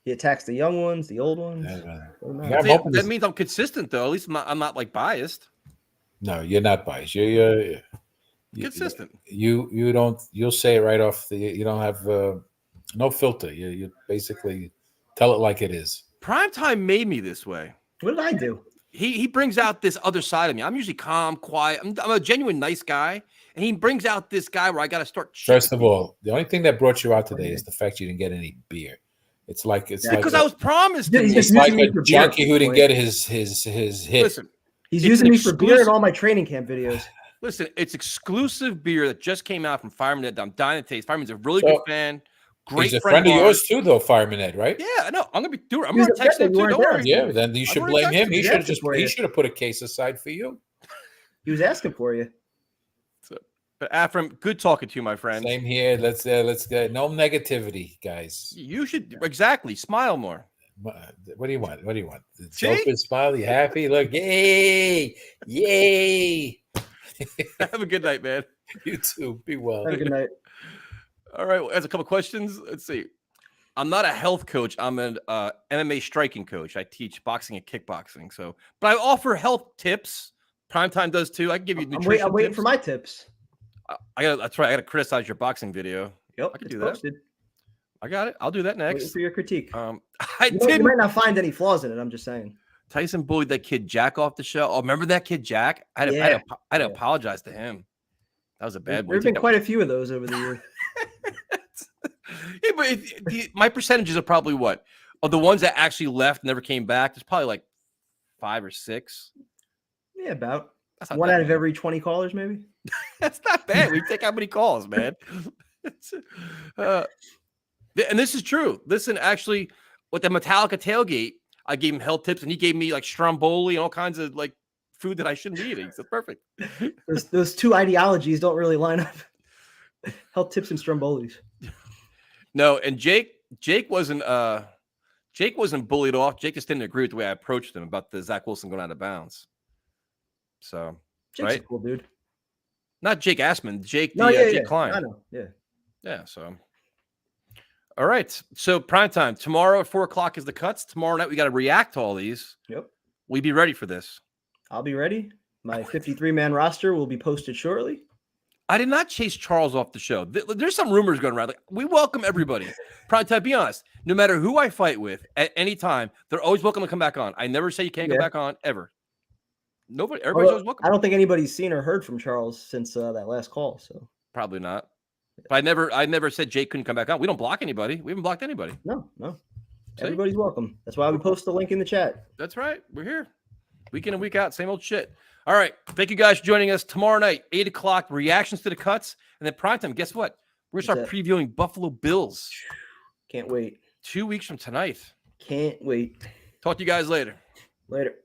he attacks the young ones, the old ones. that means I'm consistent, though. At least I'm not like biased. No, you're not biased. You're Consistent. You don't. You'll say it right off. You don't have no filter. You basically tell it like it is. Primetime made me this way. What did I do? He brings out this other side of me. I'm usually calm, quiet. I'm a genuine nice guy, and he brings out this guy where I got to start. First of all, the only thing that brought you out today is the fact you didn't get any beer. It's like because I was promised. It's like a junkie who didn't get his hit. Listen, he's using me for beer in all my training camp videos. Listen, it's exclusive beer that just came out from Fireman Ed. I'm dying to taste. Fireman's a really good fan. Great He's a friend of yours too, though, Fireman Ed, right? Yeah, no, I'm gonna be doing. I'm gonna text him too. Don't worry. Yeah, then you should blame him. He should have you. should have put a case aside for you. He was asking for you. But Afram, good talking to you, my friend. Same here. Let's get no negativity, guys. You should exactly smile more. What do you want? What do you want? Open smile. You happy? Look, yay, yay. Have a good night, man. You too. Be well. Have a good night. All right. Well, as a couple questions. Let's see. I'm not a health coach. I'm an MMA striking coach. I teach boxing and kickboxing. So, but I offer health tips. Primetime does too. I can give you nutrition. I'm waiting tips. for my tips. That's right. I got to criticize your boxing video. Yep, I can it's do that. posted. I got it. I'll do that next. Waiting for your critique. You might not find any flaws in it. I'm just saying. Tyson bullied that kid Jack off the show. Oh, remember that kid Jack? I had to apologize to him. That was a bad boy. There's been quite a few of those over the years. Yeah, but my percentages are probably what? Of the ones that actually left, never came back, there's probably like 5 or 6. Yeah, about That's not one that out of bad. every 20 callers, maybe. That's not bad. We take how many calls, man. And this is true. Listen, actually, with the Metallica tailgate, I gave him health tips, and he gave me like Stromboli and all kinds of like food that I shouldn't be eating. So perfect. Those two ideologies don't really line up. Health tips and Strombolis. No, and Jake wasn't bullied off. Jake just didn't agree with the way I approached him about the Zach Wilson going out of bounds. So Jake's a right, cool dude. not Jake Assman, Jake Jake Klein. I know. Yeah. Yeah. So all right. So prime time tomorrow at 4:00 is the cuts. Tomorrow night we got to react to all these. Yep. We be ready for this. I'll be ready. My 53-man roster will be posted shortly. I did not chase Charles off the show. There's some rumors going around. Like, we welcome everybody. Prime time, be honest. No matter who I fight with at any time, they're always welcome to come back on. I never say you can't go back on ever. Nobody, everybody's always welcome. I don't think anybody's seen or heard from Charles since that last call. So probably not. But I never said Jake couldn't come back on. We don't block anybody. We haven't blocked anybody. No. See? Everybody's welcome. That's why we post the link in the chat. That's right. We're here. Week in and week out. Same old shit. All right. Thank you guys for joining us tomorrow night, 8:00, reactions to the cuts. And then prime time, guess what? We're going to start previewing Buffalo Bills. Can't wait. 2 weeks from tonight. Can't wait. Talk to you guys later. Later.